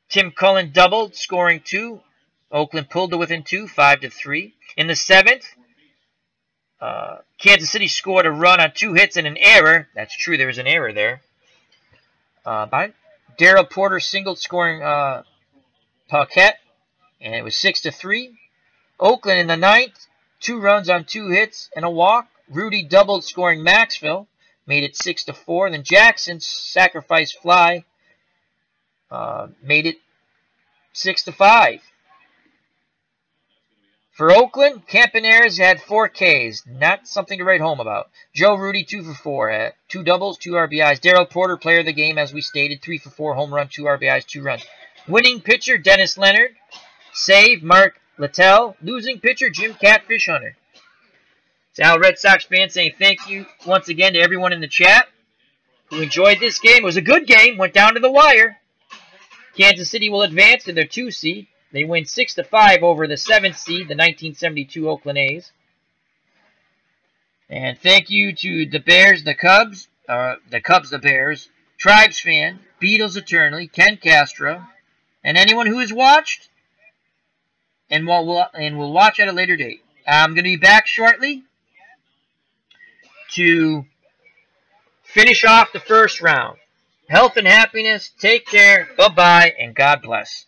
Tim Cullen doubled, scoring 2. Oakland pulled to within 2, 5-3. In the seventh, Kansas City scored a run on 2 hits and an error. That's true, there was an error there. Darrell Porter singled, scoring Paquette, and it was 6-3. Oakland in the ninth, 2 runs on 2 hits and a walk. Rudy doubled, scoring Maxville, made it 6-4. Then Jackson's sacrifice fly made it 6-5. For Oakland, Campaneris had 4 Ks. Not something to write home about. Joe Rudy, 2 for 4. 2 doubles, 2 RBIs. Darrell Porter, player of the game, as we stated. 3 for 4, home run, 2 RBIs, 2 runs. Winning pitcher, Dennis Leonard. Save, Mark Littell. Losing pitcher, Jim Catfish Hunter. It's Al Red Sox fans saying thank you once again to everyone in the chat who enjoyed this game. It was a good game. Went down to the wire. Kansas City will advance to their 2 seed. They win 6-5 over the 7th seed, the 1972 Oakland A's. And thank you to the Bears, the Cubs, the Bears, Tribes fan, Beatles Eternally, Ken Castro, and anyone who has watched and will watch at a later date. I'm going to be back shortly to finish off the first round. Health and happiness, take care, bye-bye, and God bless.